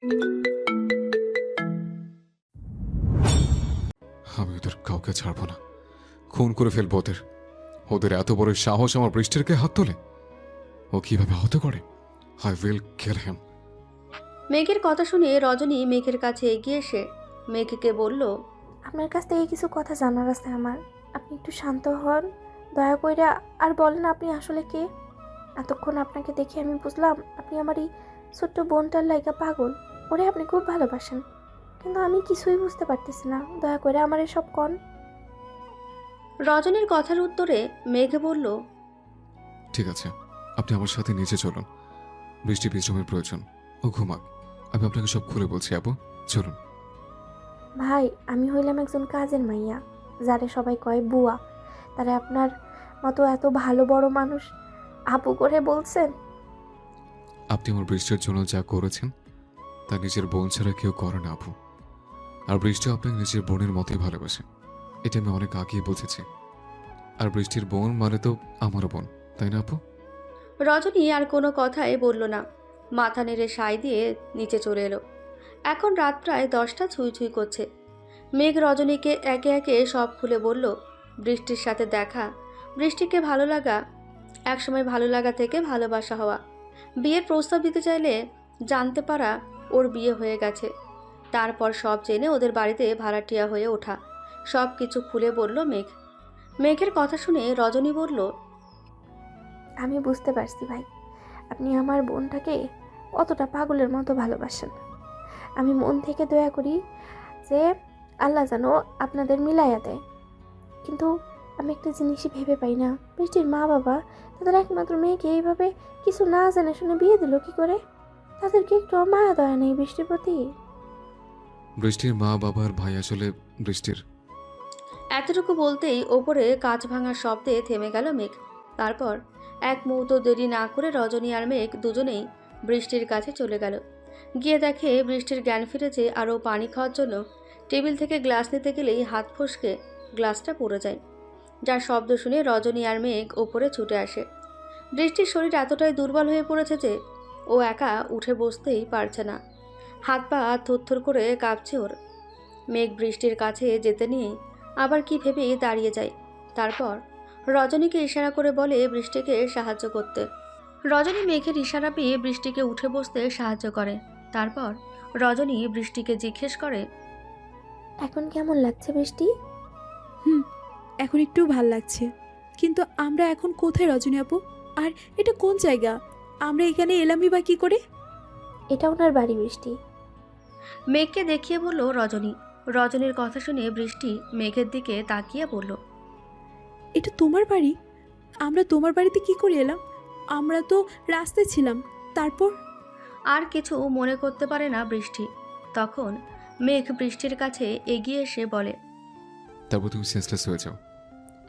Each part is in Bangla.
আমি ওদের কাউকে ছাড়বো না, খুন করে ফেলবো ওদের। ওদের এত বড় সাহস আমার বৃষ্টির গায়ে হাত তোলে। ও কিভাবে আহত করে? আই উইল কিল হিম। মেঘের কথা শুনে রজনী মেঘের কাছে এগিয়ে এসে মেঘকে বলল, আপনার কাছ থেকে কিছু কথা জানার আছে আমার। আপনি একটু শান্ত হন দয়া কইরা, আর বলেন আপনি আসলে কে। এতক্ষণ আপনাকে দেখে আমি বুঝলাম আপনি আমার এই ছোট্ট বোনটার লাইগা পাগল। ওরে আপনি খুব ভালোবাসেন, কিন্তু আমি কিছুই বুঝতে পারতেছি না। দয়া করে আমার এসব কন। রজনীর কথার উত্তরে মেঘ বলল, ঠিক আছে, আপনি আমার সাথে নিচে চলুন। বৃষ্টি বিশ্রামের প্রয়োজন, ও ঘুমাক। আমি আপনাকে সব খুলে বলছি আপু, চলুন। ভাই, আমি হইলাম একজন কাজের মাইয়া, যারে সবাই কয় বুয়া। তারে আপনার মতো এত ভালো বড় মানুষ আপু করে বলছেন। আপনি আমার বৃষ্টির জন্য যা করেছেন তা নিজের বোন ছাড়া কেউ করে না আপু। আর বৃষ্টি আপনাকে নিজের বোনের মতোই ভালোবাসে, এটা আমি অনেক আগেই বুঝেছি। আর বৃষ্টির বোন মানে তো আমারও বোন, তাই না আপু? রজনী আর কোনো কথাই বলল না, মাথা নেড়ে সায় দিয়ে নিচে চলে এলো। এখন রাত প্রায় 10টা ছুঁই ছুঁই করছে। মেঘ রজনীকে একে একে সব খুলে বলল, বৃষ্টির সাথে দেখা, বৃষ্টিকে ভালো লাগা, একসময় ভালো লাগা থেকে ভালোবাসা হওয়া, বিয়ের প্রস্তাব দিতে চাইলে জানতে পারা ওর বিয়ে হয়ে গেছে, তারপর সব জেনে ওদের বাড়িতে ভাড়াটিয়া হয়ে ওঠা, সব কিছু খুলে বলল মেঘ। মেঘের কথা শুনে রজনী বলল, আমি বুঝতে পারছি ভাই, আপনি আমার বোনটাকে কতটা পাগলের মতো ভালোবাসেন। আমি মন থেকে দয়া করি যে আল্লাহ যেন আপনাদের মিলাইয়া দেয়। কিন্তু আমি একটা জিনিসই ভেবে পাই না, বৃষ্টির মা বাবা তাদের একমাত্র মেয়েকে এইভাবে কিছু না জেনে শুনে বিয়ে দিল কি করে? তাদেরকে একটু মায়া দয়া নেই বৃষ্টির প্রতি? বৃষ্টির মা বাবার ভাই আসলে বৃষ্টির। এতটুকু বলতেই ওপরে কাঁচ ভাঙার শব্দে থেমে গেল মেঘ। তারপর এক মুহূর্ত দেরি না করে রজনী আর মেঘ দুজনেই বৃষ্টির কাছে চলে গেল। গিয়ে দেখে বৃষ্টির জ্ঞান ফিরেছে, আরও পানি খাওয়ার জন্য টেবিল থেকে গ্লাস নিতে গেলেই হাত ফসকে গ্লাসটা পড়ে যায়, যার শব্দ শুনে রজনী আর মেঘ ওপরে ছুটে আসে। বৃষ্টির শরীর এতটাই দুর্বল হয়ে পড়েছে যে ও একা উঠে বসতেই পারছে না, হাত পা থরথর করে কাঁপছে ওর। মেঘ বৃষ্টির কাছে যেতে নিয়ে আবার কি ভেবে দাঁড়িয়ে যায়। তারপর রজনীকে ইশারা করে বলে বৃষ্টিকে সাহায্য করতে। রজনী মেঘের ইশারা পেয়ে বৃষ্টিকে উঠে বসতে সাহায্য করে। তারপর রজনী বৃষ্টিকে জিজ্ঞেস করে, এখন কেমন লাগছে বৃষ্টি? হুম, এখন একটু ভাল লাগছে। কিন্তু আমরা এখন কোথায় রজনী আপু? আর এটা কোন জায়গা? আমরা এখানে এলামই বা কী করে? এটা ওনার বাড়ি বৃষ্টি। মেঘকে দেখিয়ে বলল রজনী। রজনীর কথা শুনে বৃষ্টি মেঘের দিকে তাকিয়ে বলল, এটা তোমার বাড়ি? আমরা তোমার বাড়িতে কি করে এলাম? আমরা তো রাস্তায় ছিলাম। তারপর? আর কিছু মনে করতে পারে না বৃষ্টি। তখন মেঘ বৃষ্টির কাছে এগিয়ে এসে বলে, তারপর তুমি সেন্সলেস হয়ে যাও,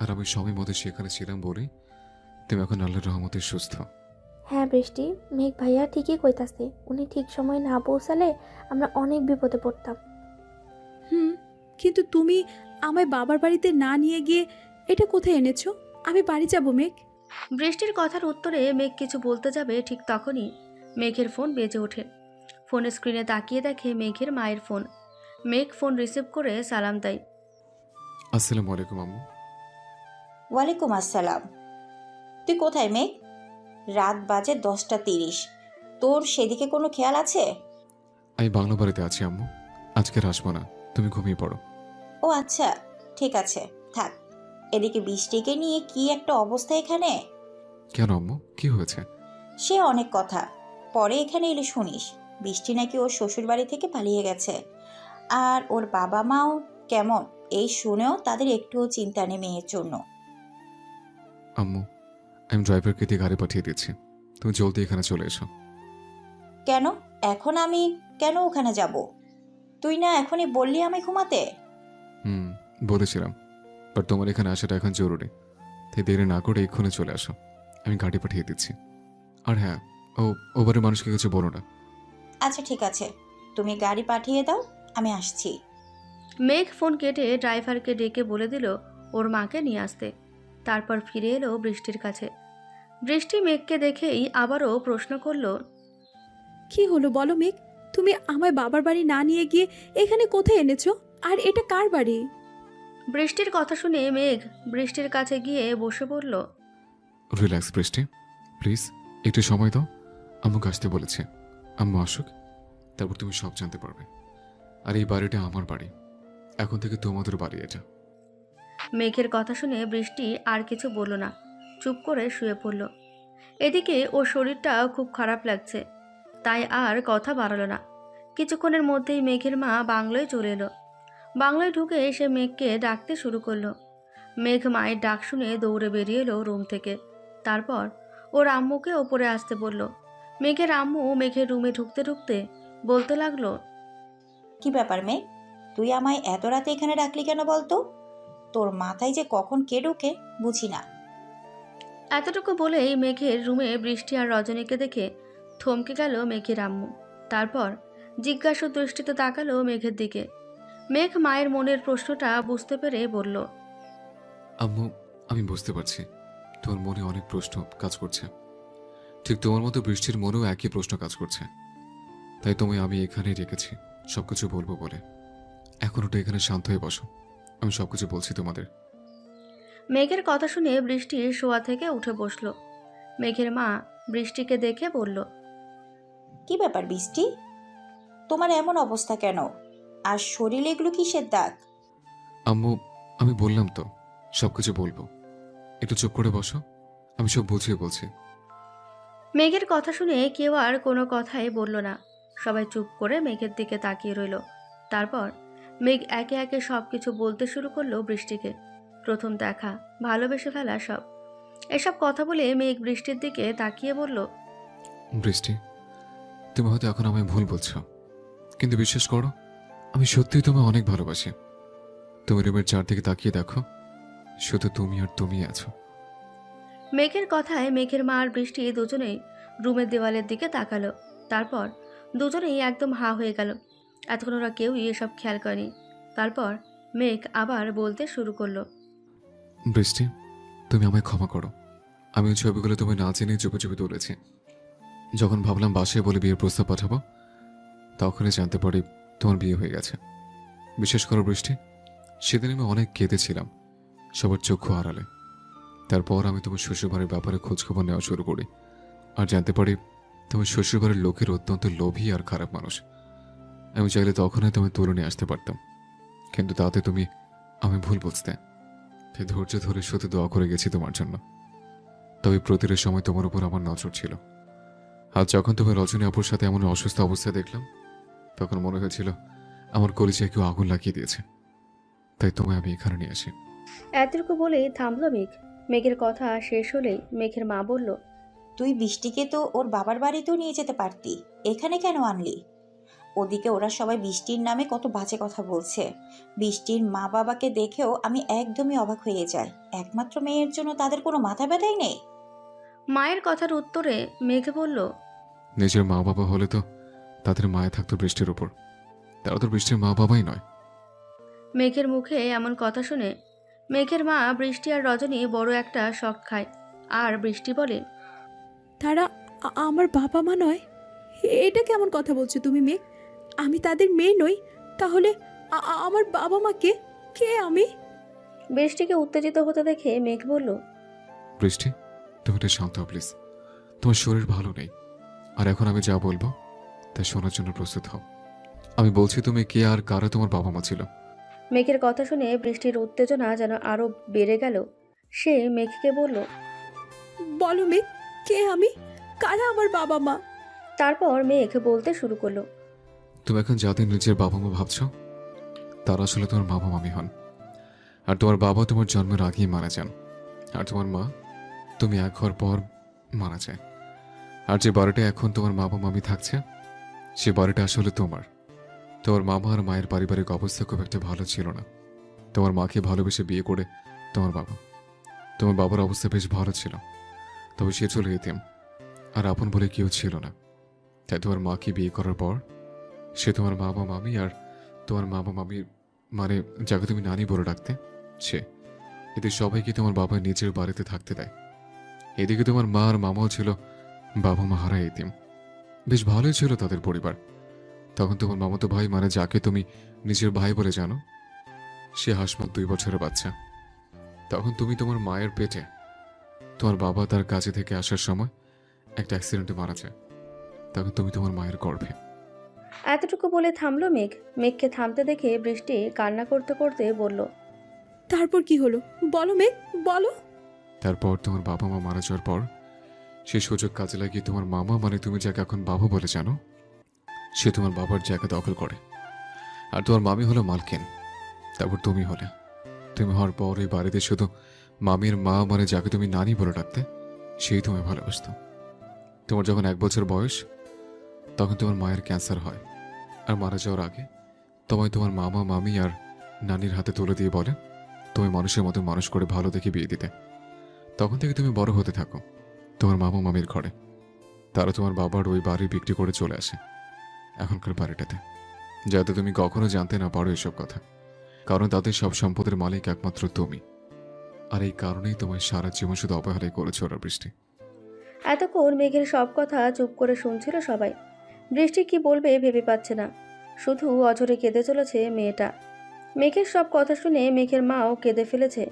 আর আমি সময় মতো সেখানে ছিলাম বলে তুমি এখন আল্লাহর রহমতে সুস্থ। হ্যাঁ বৃষ্টি, মেঘ ভাইয়া ঠিকই কইতাছে। উনি ঠিক সময় না পৌঁছালে আমরা অনেক বিপদে পড়তাম। হুম, কিন্তু তুমি আমায় বাবার বাড়িতে না নিয়ে গিয়ে এটা কোথায় এনেছো? আমি বাড়ি যাব মেঘ। বৃষ্টির কথার উত্তরে মেঘ কিছু বলতে যাবে, ঠিক তখনই মেঘের ফোন বেজে ওঠে। ফোনের স্ক্রিনে তাকিয়ে দেখে মেঘের মায়ের ফোন। মেঘ ফোন রিসিভ করে সালাম দেয়। আসসালামু আলাইকুম আম্মু। ওয়ালাইকুম আসসালাম। তুই কোথায় মেঘ? রাত বাজে 10টা 30। তোর সেদিকে কোনো খেয়াল আছে? আমি বাংলা বাড়িতে আছি আম্মু, আজকে আর আসবো না, তুমি ঘুমিয়ে পড়ো। ও আচ্ছা, ঠিক আছে, থাক। এদিকে বৃষ্টিকে নিয়ে কি একটা অবস্থা এখানে। কেন আম্মু, কি হয়েছে? সে অনেক কথা, পরে এখানে এলে শুনিস। বৃষ্টি নাকি ওর শ্বশুর বাড়ি থেকে পালিয়ে গেছে, আর ওর বাবা মাও কেমন এই শুনেও তাদের একটুও চিন্তা নেই মেয়ের জন্য। আম্মু, আমি ড্রাইভারকে দিয়ে গাড়ি পাঠিয়ে দিচ্ছি, তুমি জলদি এখানে চলে এসো। কেন? এখন আমি কেন ওখানে যাব? তুই না এখনই বললি আমি ঘুমাতে। হুম, বলেছিলাম, বাট তোমার এখানে আসাটা এখন জরুরি, তাই দেরি না করে এক্ষুনি চলে আসো। আমি গাড়ি পাঠিয়ে দিচ্ছি। আর হ্যাঁ, ও বাড়ির মানুষকে কিছু বলো না। আচ্ছা ঠিক আছে, তুমি গাড়ি পাঠিয়ে দাও, আমি আসছি। মেঘ ফোন কেটে ড্রাইভারকে ডেকে বলে দিল ওর মাকে নিয়ে আসতে। তারপর ফিরে এলো বৃষ্টির কাছে। বৃষ্টি মেঘকে দেখেই আবারও প্রশ্ন করল, কি হলো বলো মেঘ? তুমি আমায় বাবার বাড়ি না নিয়ে গিয়ে এখানে কোথায় এনেছো? আর এটা কার বাড়ি? বৃষ্টির কথা শুনে মেঘ বৃষ্টির কাছে গিয়ে বসে পড়ল। রিল্যাক্স বৃষ্টি, প্লিজ একটু সময় দাও। আম্মুকে আসতে বলেছে, আম্মু আসুক, তারপর তুমি সব জানতে পারবে। আর এই বাড়িটা আমার বাড়ি, এখন থেকে তোমাদের বাড়ি এটা। মেঘের কথা শুনে বৃষ্টি আর কিছু বলল না, চুপ করে শুয়ে পড়ল। এদিকে ওর শরীরটা খুব খারাপ লাগছে, তাই আর কথা বাড়ালো না। কিছুক্ষণের মধ্যেই মেঘের মা বাংলোয় চলে এলো। বাংলোয় ঢুকে সে মেঘকে ডাকতে শুরু করলো। মেঘ মায়ের ডাক শুনে দৌড়ে বেরিয়ে এলো রুম থেকে। তারপর ওর আম্মুকে ওপরে আসতে বলল। মেঘের আম্মু মেঘের রুমে ঢুকতে ঢুকতে বলতে লাগলো, কি ব্যাপার মেয়ে, তুই আমায় এত রাতে এখানে ডাকলি কেন বলতো? তোর মাথায় যে কখন কে ঢোকে বুঝি না। এতটুকু বলেই মেঘের রুমে বৃষ্টি আর রজনীকে দেখে থমকে গেল মেঘের আম্মু। তারপর জিজ্ঞাসু দৃষ্টিতে তাকালো মেঘের দিকে। মেঘ মায়ের মনের প্রশ্নটা বুঝতে পেরে বলল, আম্মু, আমি বুঝতে পারছি তোমার মনে অনেক প্রশ্ন কাজ করছে। ঠিক তোমার মতো বৃষ্টির মনেও একই প্রশ্ন কাজ করছে। তাই তোমায় আমি এখানেই রেখেছি সবকিছু বলবো বলে। এখন ওটা এখানে শান্ত হয়ে বসো, আমি সবকিছু বলছি তোমাদের। মেঘের কথা শুনে বৃষ্টি শোয়া থেকে উঠে বসলো। মেঘের মা বৃষ্টিকে দেখে বলল, কি ব্যাপার বৃষ্টি, তোমার এমন অবস্থা কেন? আর শরীরে এগুলো কিসের দাগ? আম্মু, আমি বললাম তো সবকিছু বলবো, একটু চুপ করে বসো, আমি সব বুঝিয়ে বলছি। মেঘের কথা শুনে কেউ আর কোনো কথাই বলল না। সবাই চুপ করে মেঘের দিকে তাকিয়ে রইল। তারপর মেঘ একে একে সব কিছু বলতে শুরু করলো বৃষ্টিকে। প্রথম দেখা, ভালোবেসে ফেলা, সব এসব কথা বলে মেঘ বৃষ্টির দিকে তাকিয়ে বলল, বৃষ্টি, তুমি হয়তো এখন আমায় ভুল বলছো, কিন্তু বিশ্বাস করো আমি সত্যিই তোমায় অনেক ভালোবাসি। তুমি রুমের চারদিকে তাকিয়ে দেখো, শুধু তুমি আর তুমি আছো। মেঘের কথায় মেঘের মা আর বৃষ্টি দুজনেই রুমের দেওয়ালের দিকে তাকালো। তারপর দুজনেই একদম হা হয়ে গেল। এতক্ষণ ওরা কেউই এসব খেয়াল করেনি। তারপর মেঘ আবার বলতে শুরু করলো, বৃষ্টি, তুমি আমায় ক্ষমা করো। আমি ওই ছবিগুলো তুমি না জেনে চুপে চুপে তুলেছি। যখন ভাবলাম বাসায় বলে বিয়ের প্রস্তাব পাঠাবো, তখনই জানতে পারি তোমার বিয়ে হয়ে গেছে। বিশেষ করো বৃষ্টি, সেদিন আমি অনেক কেঁদেছিলাম সবার চক্ষু আড়ালে। তারপর আমি তোমার শ্বশুরবাড়ির ব্যাপারে খোঁজখবর নেওয়া শুরু করি, আর জানতে পারি তোমার শ্বশুরবাড়ির লোকের অত্যন্ত লোভী আর খারাপ মানুষ। আমি চাইলে তখনই তুমি তুলে নিয়ে আসতে পারতাম, কিন্তু তাতে তুমি আমি ভুল বুঝতে। তাই ধৈর্য ধরে শুধু দোয়া করে গেছি তোমার জন্য। তবে প্রতিটা সময় তোমার উপর আমার নজর ছিল। আর যখন তুমি রজনী আপুর সাথে এমন অসুস্থ অবস্থায় দেখলাম, তখন মনে হয়েছিল আমার কলিজায় কেউ আগুন লাগিয়ে দিয়েছে। তাই তোমায় আমি এখানে নিয়ে আসি। এতটুকু বলেই থামলো মেঘ। মেঘের কথা শেষ হলেই মেঘের মা বলল, তুই বৃষ্টিকে তো ওর বাবার বাড়িতেও নিয়ে যেতে পারতি, এখানে কেন আনলি? ওদিকে ওরা সবাই বৃষ্টির নামে কত বাজে কথা বলছে। বৃষ্টির মা বাবাকে দেখেও আমি একদমই অবাক হয়ে যাই। একমাত্র মেয়ের জন্য তাদের কোনো মাথা ব্যথাই নেই। মায়ের কথার উত্তরে মেঘ বলল, নিজের মা বাবা হলে তো তাদের মায়া থাকতো বৃষ্টির উপর, তারা তো বৃষ্টির মা বাবাই নয়। মেঘের মুখে এমন কথা শুনে মেঘের মা বৃষ্টি আর রজনী বড় একটা শক খায়। আর বৃষ্টি বলে, তারা আমার বাবা মা নয়? এটা কেমন কথা বলছো তুমি মেঘ? আমি তাদের মেয়ে নই, তাহলে আমার বাবা মা কে? কে আমি? বৃষ্টিকে উত্তেজিত হতে দেখে মেঘ বলল, বৃষ্টি, তুমি একটু শান্ত হও প্লিজ। তোমার শরীর ভালো নেই, আর এখন আমি যা বলবো তা শোনার জন্য প্রস্তুত হও। আমি বলছি তুমি কে আর কারা তোমার বাবা মা ছিল। মেঘের কথা শুনে বৃষ্টির উত্তেজনা যেন আরো বেড়ে গেল। সে মেঘকে বলল, বলো মেঘ, কে আমি? কারা আমার বাবা মা? তারপর মেঘ বলতে শুরু করলো, তুমি এখন যাদের নিজের বাবা মা ভাবছো, তারা আসলে তোমার বাবা মামি হন। আর তোমার বাবা তোমার জন্মের আগেই মারা যান, আর তোমার মা তুমি এক ঘর পর মারা যায়। আর যে বাড়িটা এখন তোমার বাবা মামি থাকছে, সে বাড়িটা আসলে তোমার। তোমার মামা আর মায়ের পারিবারিক অবস্থা খুব একটা ভালো ছিল না। তোমার মাকে ভালোবেসে বিয়ে করে তোমার বাবার অবস্থা বেশ ভালো ছিল, তবে সে চলে যেতেন, আর আপন বলে কেউ ছিল না। তাই তোমার মাকে বিয়ে করার পর সে তোমার বাবা মামি আর তোমার মামা মামির মানে যাকে তুমি নানি বলে ডাকতে, সে এদের সবাইকে তোমার বাবা নিজের বাড়িতে থাকতে দেয়। এদিকে তোমার মা আর মামাও ছিল বাবা মা হারা এতিম। বেশ ভালোই ছিল তাদের পরিবার। তখন তোমার মামাতো ভাই মানে যাকে তুমি নিজের ভাই বলে জানো, সে হাসমত 2 বছরের বাচ্চা। তখন তুমি তোমার মায়ের পেটে, তোমার বাবা তার কাজে থেকে আসার সময় একটা অ্যাক্সিডেন্টে মারা যায়। তখন তুমি তোমার মায়ের গর্ভে। এতটুকু বলে থামলো মেঘ। মেঘকে থামতে দেখে বৃষ্টি কান্না করতে করতে বলল, তারপর কি হলো বলো মেঘ, বলো। তারপর তোমার বাবা মা মারা যাওয়ার পর সেই সুযোগ কাজে লাগিয়ে তোমার মামা মানে তুমি যাকে এখন বাবা বলে জানো, সে তোমার বাবার জায়গা দখল করে। আর তোমার মামি হলো মালকিন। তারপর তুমি হলে। তুমি হওয়ার পর এই বাড়িতে শুধু মামির মা মানে যাকে তুমি নানি বলে ডাকতে, সেই তোমায় ভালোবাসত। তোমার যখন 1 বছর বয়স, তখন তোমার মায়ের ক্যান্সার হয়। আর মারা যাওয়ার আগে তোমায় তোমার মামা মামি আর নানির হাতে তুলে দিয়ে বলে তুমি মানুষের মতো মানুষ করে ভালো দেখে বিয়ে দিতে। তখন থেকে তুমি বড় হতে থাকো তোমার মামা মামির ঘরে। তারা তোমার বাবার ওই বাড়ি বিক্রি করে চলে আসে এখনকার বাড়িটাতে, যাতে তুমি কখনো জানতে না পারো এসব কথা। কারণ তাদের সব সম্পদের মালিক একমাত্র তুমি। আর এই কারণেই তোমায় সারা জীবন শুধু অবহেলাই করেছে ওরা বৃষ্টি। এতক্ষণ মেঘের সব কথা চুপ করে শুনছিল সবাই। বৃষ্টি কি বলবে ভেবে পাচ্ছে না, শুধু অঝরে কেঁদে চলেছে মেয়েটা। মেঘের সব কথা শুনে মেঘের মাও কেঁদে ফেলেছে,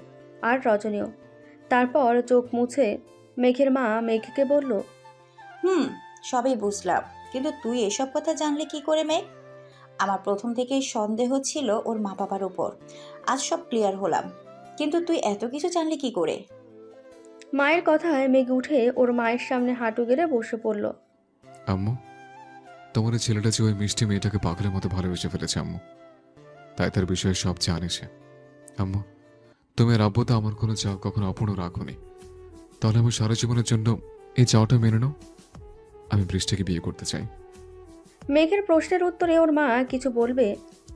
আর রজনীও। তারপর চোখ মুছে মেঘের মা মেঘকে বলল, সবই বুঝলাম, কিন্তু তুই এসব কথা জানলে কি করে মেঘ? আমার প্রথম থেকেই সন্দেহ ছিল ওর মা বাবার উপর। আজ সব ক্লিয়ার হলাম, কিন্তু তুই এত কিছু জানলি কি করে? মায়ের কথায় মেঘ উঠে ওর মায়ের সামনে হাঁটু গেড়ে বসে পড়ল। আম্মু, তোমার এই ছেলেটা যে ওই মিষ্টি মেয়েটাকে পাগলের মতো ভালোবেসে ফেলেছে আম্মু, তাই তার বিষয়ে সব জানে সে। আম্মু, তুমি আর আব্বু তো আমার কোনো চাও কখনো অপূর্ণ রাখোনি, তাহলে আমার সারা জীবনের জন্য এই চাওটা মেনে নাও। আমি বৃষ্টিকে বিয়ে করতে চাই। মেঘের প্রশ্নের উত্তরে ওর মা কিছু বলবে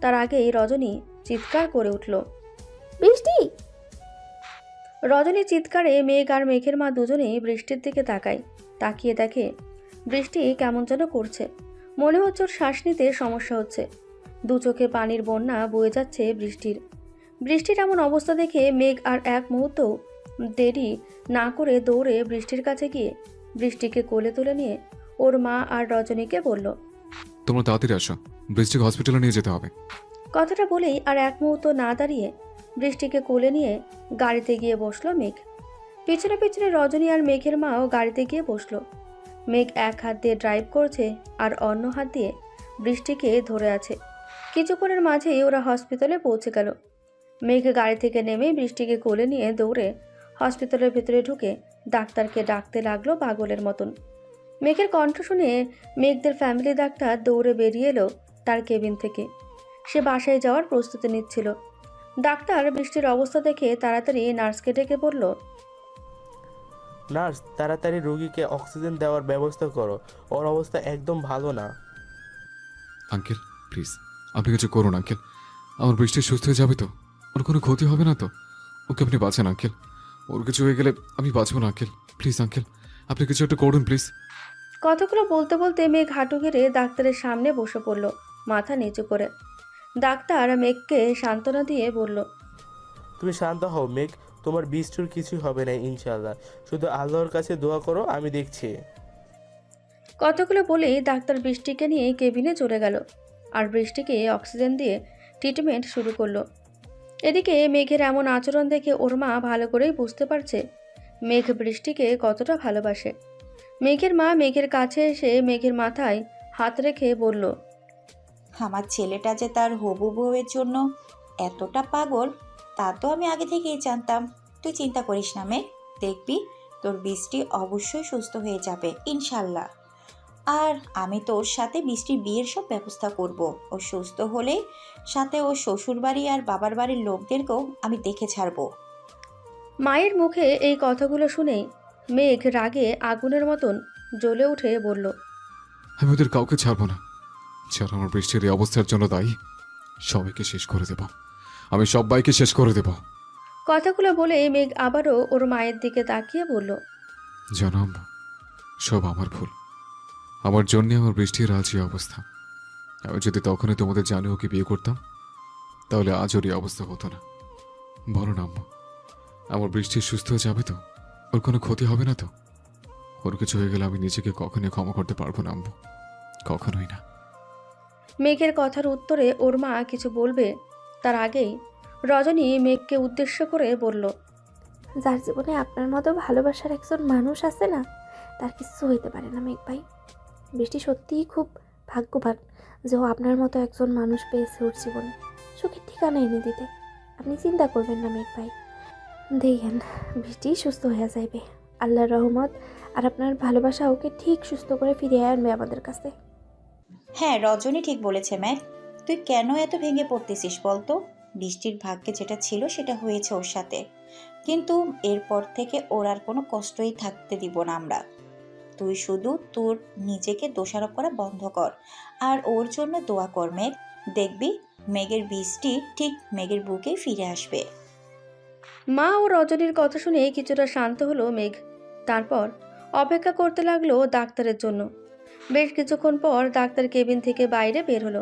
তার আগেই রজনী চিৎকার করে উঠল। বৃষ্টি! রজনী চিৎকারে মেঘ আর মেঘের মা দুজনেই বৃষ্টির দিকে তাকায়। তাকিয়ে দেখে বৃষ্টি কেমন যেন করছে, মনে হচ্ছে ওর শ্বাস নিতে সমস্যা হচ্ছে। দু চোখে পানির বন্যা বয়ে যাচ্ছে বৃষ্টির। বৃষ্টির এমন অবস্থা দেখে মেঘ আর এক মুহূর্ত দেরি না করে দৌড়ে বৃষ্টির কাছে গিয়ে বৃষ্টিকে কোলে তুলে নিয়ে ওর মা আর রজনীকে বলল, তোমরা তাড়াতাড়ি আসো, বৃষ্টিকে হসপিটালে নিয়ে যেতে হবে। কথাটা বলেই আর এক মুহূর্ত না দাঁড়িয়ে বৃষ্টিকে কোলে নিয়ে গাড়িতে গিয়ে বসলো মেঘ। পিছনে পিছনে রজনী আর মেঘের মাও গাড়িতে গিয়ে বসলো। মেঘ এক হাত দিয়ে ড্রাইভ করছে আর অন্য হাত দিয়ে বৃষ্টিকে ধরে আছে। কিছুক্ষণের মাঝেই ওরা হসপিটালে পৌঁছে গেল। মেঘ গাড়ি থেকে নেমে বৃষ্টিকে কোলে নিয়ে দৌড়ে হসপিটালের ভেতরে ঢুকে ডাক্তারকে ডাকতে লাগলো পাগলের মতন। মেঘের কণ্ঠ শুনে মেঘদের ফ্যামিলি ডাক্তার দৌড়ে বেরিয়ে এলো তার কেবিন থেকে। সে বাসায় যাওয়ার প্রস্তুতি নিচ্ছিল। ডাক্তার বৃষ্টির অবস্থা দেখে তাড়াতাড়ি নার্সকে ডেকে বলল, নার্স, তাড়াতাড়ি রোগীকে অক্সিজেন দেওয়ার ব্যবস্থা করো, ওর অবস্থা একদম ভালো না। আঙ্কেল প্লিজ, আপনি কিছু করুন আঙ্কেল। আমার বৃষ্টি সুস্থ হয়ে যাবে তো? ওর কোনো ক্ষতি হবে না তো? ওকে আপনি বাঁচান আঙ্কেল। ওর কিছু হয়ে গেলে আমি বাঁচবো না আঙ্কেল। প্লিজ আঙ্কেল, আপনি কিছু একটা করুন প্লিজ। কথাগুলো বলতে বলতে মেঘ হাঁটু গেড়ে ডাক্তারের সামনে বসে পড়ল, মাথা নিচু করে। ডাক্তার মেঘকে সান্ত্বনা দিয়ে বলল, তুমি শান্ত হও মেঘ, তোমার বৃষ্টির কিছুই হবে না ইনশাল্লাহ। শুধু আল্লাহর কাছে দোয়া করো, আমি দেখছি। কথাগুলো বলেই ডাক্তার বৃষ্টিকে নিয়ে কেবিনে চলে গেল আর বৃষ্টিকে অক্সিজেন দিয়ে ট্রিটমেন্ট শুরু করলো। এদিকে মেঘের এমন আচরণ দেখে ওর মা ভালো করেই বুঝতে পারছে মেঘ বৃষ্টিকে কতটা ভালোবাসে। মেঘের মা মেঘের কাছে এসে মেঘের মাথায় হাত রেখে বলল, আমার ছেলেটা যে তার হবু বউয়ের জন্য এতটা পাগল, তা তো আমি আগে থেকেই জানতাম। তুই চিন্তা করিস না মেঘ, দেখবি তোর বৃষ্টি অবশ্যই সুস্থ হয়ে যাবে ইনশাল্লাহ। আর আমি তোর সাথে বৃষ্টির বিয়ের সব ব্যবস্থা করব। ও সুস্থ হলে সাথে ও শ্বশুর বাড়ি আর বাবার বাড়ির লোকদেরকেও আমি দেখে ছাড়বো। মায়ের মুখে এই কথাগুলো শুনে মেঘ রাগে আগুনের মতন জ্বলে উঠে বলল, আমি ওদের কাউকে ছাড়বো না। যারা আমার বৃষ্টির এই অবস্থার জন্য দায়ী, সবাইকে শেষ করে দেব। আমি সবাইকে শেষ করে দেব। কথাগুলো বলে মেঘ আবারও ওর মায়ের দিকে তাকিয়ে বলল, জানো আম্মা, সব আমার ভুল। আমার জন্যে আমার বৃষ্টির আজ এই অবস্থা। আমি যদি তখনই তোমাদের জানে ওকে বিয়ে করতাম, তাহলে আজ ওর এই অবস্থা হতো না। বলো না আম্মা, আমার বৃষ্টি সুস্থ হয়ে যাবে তো? ওর কোনো ক্ষতি হবে না তো? ওর কিছু হয়ে গেলে আমি নিজেকে কখনোই ক্ষমা করতে পারবো না আম্মু, কখনোই না। মেঘের কথার উত্তরে ওর মা কিছু বলবে তার আগেই রজনী মেঘকে উদ্দেশ্য করে বলল, যার জীবনে আপনার মতো ভালোবাসার একজন মানুষ আছে না, তার কিছু হইতে পারে না মেঘ ভাই। বৃষ্টি সত্যিই খুব ভাগ্যবান যে ও আপনার মতো একজন মানুষ পেয়েছে ওর জীবনে, সুখের ঠিকানা এনে দিতে। আপনি চিন্তা করবেন না মেঘ ভাই, দেখেন বৃষ্টি সুস্থ হয়ে যাইবে। আল্লাহর রহমত আর আপনার ভালোবাসা ওকে ঠিক সুস্থ করে ফিরিয়ে আনবে আমাদের কাছে। হ্যাঁ, রজনী ঠিক বলেছে ম্যাক। তুই কেন এত ভেঙে পড়তেছিস বলতো? বৃষ্টির ভাগ্যে যেটা ছিল সেটা হয়েছে ওর সাথে, কিন্তু এরপর থেকে ওর আর কোনো কষ্টই থাকতে দিব না আমরা। তুই শুধু তোর নিজেকে দোষারোপ করা বন্ধ কর আর ওর জন্য দোয়া কর মেঘ। দেখবি মেঘের বৃষ্টি ঠিক মেঘের বুকেই ফিরে আসবে। মা ও রজনীর কথা শুনে কিছুটা শান্ত হলো মেঘ। তারপর অপেক্ষা করতে লাগলো ডাক্তারের জন্য। বেশ কিছুক্ষণ পর ডাক্তার কেবিন থেকে বাইরে বের হলো।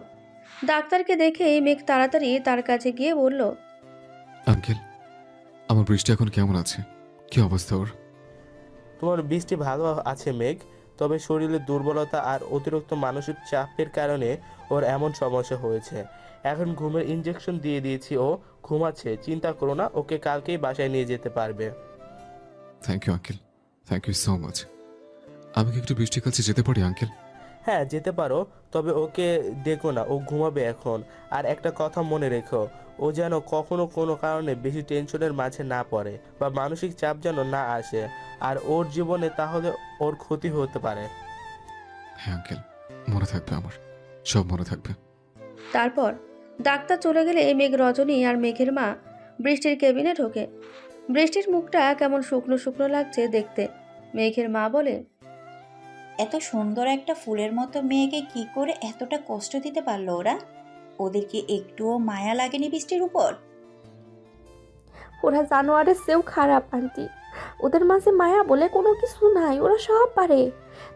ডাক্তারকে দেখেই মেঘ তাড়াতাড়ি তার কাছে গিয়ে বলল, আঙ্কেল, আমার বৃষ্টি এখন কেমন আছে? কি অবস্থা ওর? তোমার বৃষ্টি ভালো আছে মেঘ, তবে শরীরের দুর্বলতা আর অতিরিক্ত মানসিক চাপের কারণে ওর এমন সমস্যা হয়েছে। এখন ঘুমের ইঞ্জেকশন দিয়ে দিয়েছি, ও ঘুমাচ্ছে। চিন্তা করো না, ওকে কালকেই বাসায় নিয়ে যেতে পারবে। Thank you uncle, thank you so much. আমি কি একটু বৃষ্টির কাছে যেতে পারি আঙ্কেল? হ্যাঁ যেতে পারো, তবে ওকে ডেকো না, ও ঘুমাবে এখন। আর একটা কথা মনে রেখো, ও যেন কখনো কোনো কারণে বেশি টেনশনের মাঝে না পড়ে বা মানসিক চাপ যেন না আসে আর ওর জীবনে, তাহলে ওর ক্ষতি হতে পারে। হ্যাঁ আঙ্কেল, মনে থাকবে আমার, সব মনে থাকবে। তারপর ডাক্তার চলে গেলে মেঘ, রজনী আর মেঘের মা বৃষ্টির কেবিনে ঢোকে। বৃষ্টির মুখটা কেমন শুকনো শুকনো লাগছে দেখতে। মেঘের মা বলে, এত সুন্দর একটা ফুলের মতো মেয়েকে কি করে এতটা কষ্ট দিতে পারলো ওরা? ওদের কি একটুও মায়া লাগেনি বৃষ্টির উপর? ওরা জানোয়ারের চেয়েও খারাপ আন্টি। ওদের মাঝে মায়া বলে কোনো কিছু নাই, ওরা সব পারে।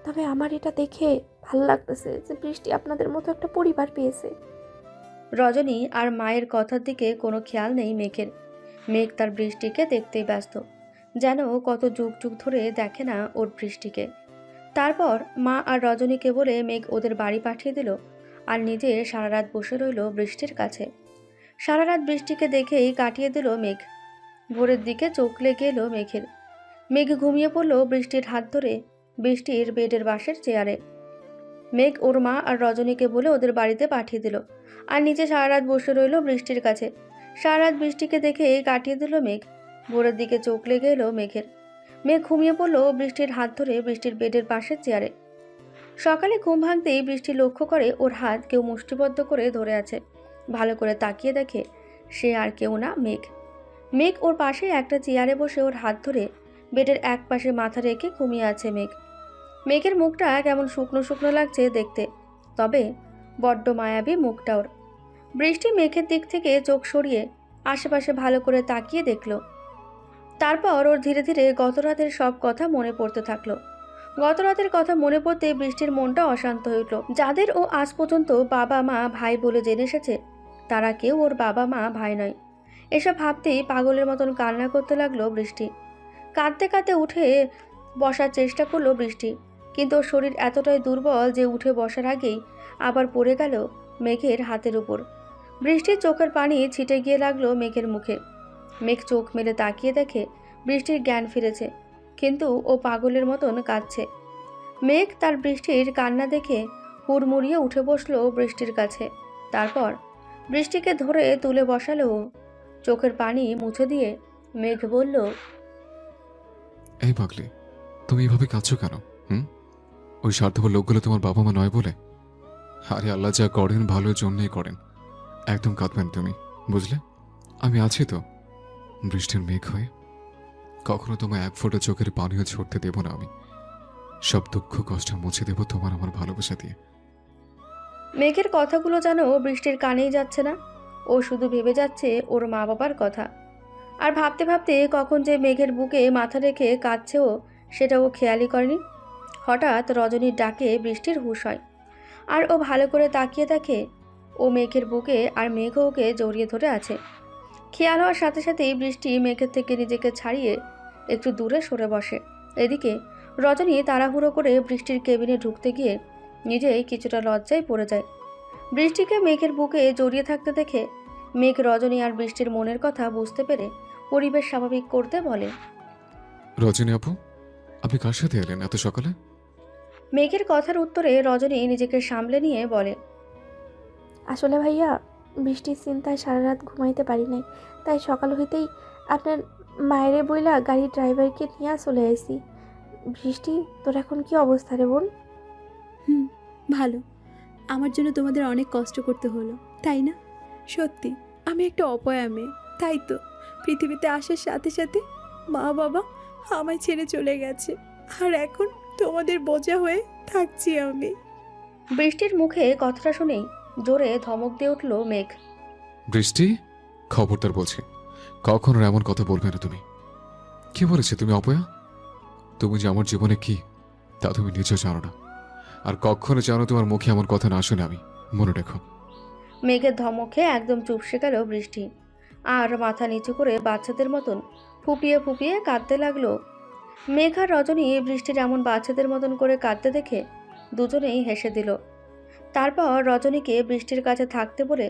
তবে আমার এটা দেখে ভালো লাগতেছে যে বৃষ্টি আপনাদের মতো একটা পরিবার পেয়েছে। রজনী আর মায়ের কথার দিকে কোনো খেয়াল নেই মেঘের। মেঘ তার বৃষ্টিকে দেখতেই ব্যস্ত, যেন কত যুগ যুগ ধরে দেখে না ওর বৃষ্টিকে। তারপর মা আর রজনীকে বলে মেঘ ওদের বাড়ি পাঠিয়ে দিল আর নিজে সারা রাত বসে রইল বৃষ্টির কাছে। সারা রাত বৃষ্টিকে দেখেই কাটিয়ে দিল মেঘ। ভোরের দিকে চোখ লেগে এলো মেঘের। মেঘ ঘুমিয়ে পড়ল বৃষ্টির হাত ধরে বৃষ্টির বেডের পাশের চেয়ারে। মেঘ ওর মা আর রজনীকে বলে ওদের বাড়িতে পাঠিয়ে দিল আর নিচে সারা রাত বসে রইল বৃষ্টির কাছে। সারা রাত বৃষ্টিকে দেখে কাটিয়ে দিল মেঘ। ভোরের দিকে চোখ লেগে এলো মেঘের। মেঘ ঘুমিয়ে পড়ল বৃষ্টির হাত ধরে বৃষ্টির বেডের পাশের চেয়ারে। সকালে ঘুম ভাঙতেই বৃষ্টি লক্ষ্য করে ওর হাত কেউ মুষ্টিবদ্ধ করে ধরে আছে। ভালো করে তাকিয়ে দেখে সে আর কেউ না, মেঘ। মেঘ ওর পাশে একটা চেয়ারে বসে ওর হাত ধরে বেডের এক পাশে মাথা রেখে ঘুমিয়ে আছে মেঘ। মেঘের মুখটা কেমন শুকনো শুকনো লাগছে দেখতে, তবে বড্ড মায়াবী মুখটা ওর। বৃষ্টি মেঘের দিক থেকে চোখ সরিয়ে আশেপাশে ভালো করে তাকিয়ে দেখল। তারপর ওর ধীরে ধীরে গত রাতের সব কথা মনে পড়তে থাকলো। গত রাতের কথা মনে পড়তে বৃষ্টির মনটা অশান্ত হয়ে উঠল। যাদের ও আজ পর্যন্ত বাবা মা ভাই বলে জেনে এসেছে, তারা কেউ ওর বাবা মা ভাই নয়। এসব ভাবতেই পাগলের মতন কান্না করতে লাগলো বৃষ্টি। কাঁদতে কাঁদতে উঠে বসার চেষ্টা করলো বৃষ্টি, কিন্তু ওর শরীর এতটাই দুর্বল যে উঠে বসার আগেই আবার পড়ে গেল মেঘের হাতের উপর। বৃষ্টির চোখের পানি ছিটে গিয়ে লাগলো মেঘের মুখে। মেঘ চোখ মেলে তাকিয়ে দেখে বৃষ্টির জ্ঞান ফিরেছে, কিন্তু ও পাগলের মতন কাঁদছে। মেঘ তার বৃষ্টির কান্না দেখে হুড়মুড়িয়ে উঠে বসলো বৃষ্টির কাছে। তারপর বৃষ্টিকে ধরে তুলে বসালো ও। চোখের পানি মুছে দিয়ে মেঘ বলল, এই পাগলি, তুমি এভাবে কাঁদছো কেন? ওই স্বার্থপর লোকগুলো তোমার বাবা মা নয় বলে? আরে আল্লাহ যা করেন ভালোর জন্যই করেন। একদম কাঁদবেন তুমি, বুঝলে? আমি আছি তো বৃষ্টির মেঘ হয়ে। কখনো তোমায় এক ফোঁটা চোখের পানিও ছড়তে দেব না আমি। সব দুঃখ কষ্ট মুছে দেব তোমার আমার ভালোবাসা দিয়ে। মেঘের কথাগুলো যেন বৃষ্টির কানেই যাচ্ছে না। ও শুধু ভেবে যাচ্ছে ওর মা বাবার কথা। আর ভাবতে ভাবতে কখন যে মেঘের বুকে মাথা রেখে কাঁদছে ও, সেটা ও খেয়ালই করেনি। হঠাৎ রজনীর ডাকে বৃষ্টির হুঁশ হয়, আর ও ভালো করে তাকিয়ে দেখে ও মেঘের বুকে আর মেঘ ওকে জড়িয়ে ধরে আছে। খেয়াল হওয়ার সাথে সাথেই বৃষ্টি মেঘের থেকে নিজেকে ছাড়িয়ে একটু দূরে সরে বসে। এদিকে রজনী তাড়াহুড়ো করে বৃষ্টির কেবিনে ঢুকতে গিয়ে নিজেই কিছুটা লজ্জায় পড়ে যায়। বৃষ্টিকে মেঘের বুকে জড়িয়ে থাকতে দেখে মেঘ রজনী আর বৃষ্টির মনের কথা বুঝতে পেরে পরিবেশ স্বাভাবিক করতে বলে। রজনী আপু, আপনি কার সাথে এলেন এত সকালে? মেঘের কথার উত্তরে রজনী নিজেকে সামলে নিয়ে বলে, আসলে ভাইয়া, বৃষ্টির চিন্তায় সারা রাত ঘুমাইতে পারি নাই, তাই সকাল হইতেই আপনার মায়েরে বইলা গাড়ির ড্রাইভারকে নিয়ে চলে আইছি। বৃষ্টি, তোর এখন কি অবস্থা রে বোন? হুম, ভালো। আমার জন্য তোমাদের অনেক কষ্ট করতে হলো, তাই না? সত্যি আমি একটা অপয়া মেয়ে, তাই তো পৃথিবীতে আসার সাথে সাথে মা বাবা আমায় ছেড়ে চলে গেছে, আর এখন তোমাদের বোঝা হয়ে থাকছি আমি। বৃষ্টির মুখে কথাটা শুনেই জোরে ধমক দিয়ে উঠল মেঘ। বৃষ্টি, খবরদার বলছি, কখনো এমন কথা বলবে না তুমি। কে বলেছে তুমি অপয়া? তুমি যে আমার জীবনে কি তা তুমি নিজেও জানো না, আর কখনো জানো তোমার মুখে এমন কথা না শুনে আমি, মনে রেখো। মেঘের ধমকে একদম চুপসে গেল বৃষ্টি, আর মাথা নিচু করে বাচ্চাদের মতন ফুপিয়ে ফুপিয়ে কাঁদতে লাগলো। মেঘ আর রজনী বৃষ্টির এমন বাচ্চাদের মতন করে কাঁদতে দেখে দুজনেই হেসে দিল। তারপর রজনীকে বৃষ্টির কাছে থাকতে বলে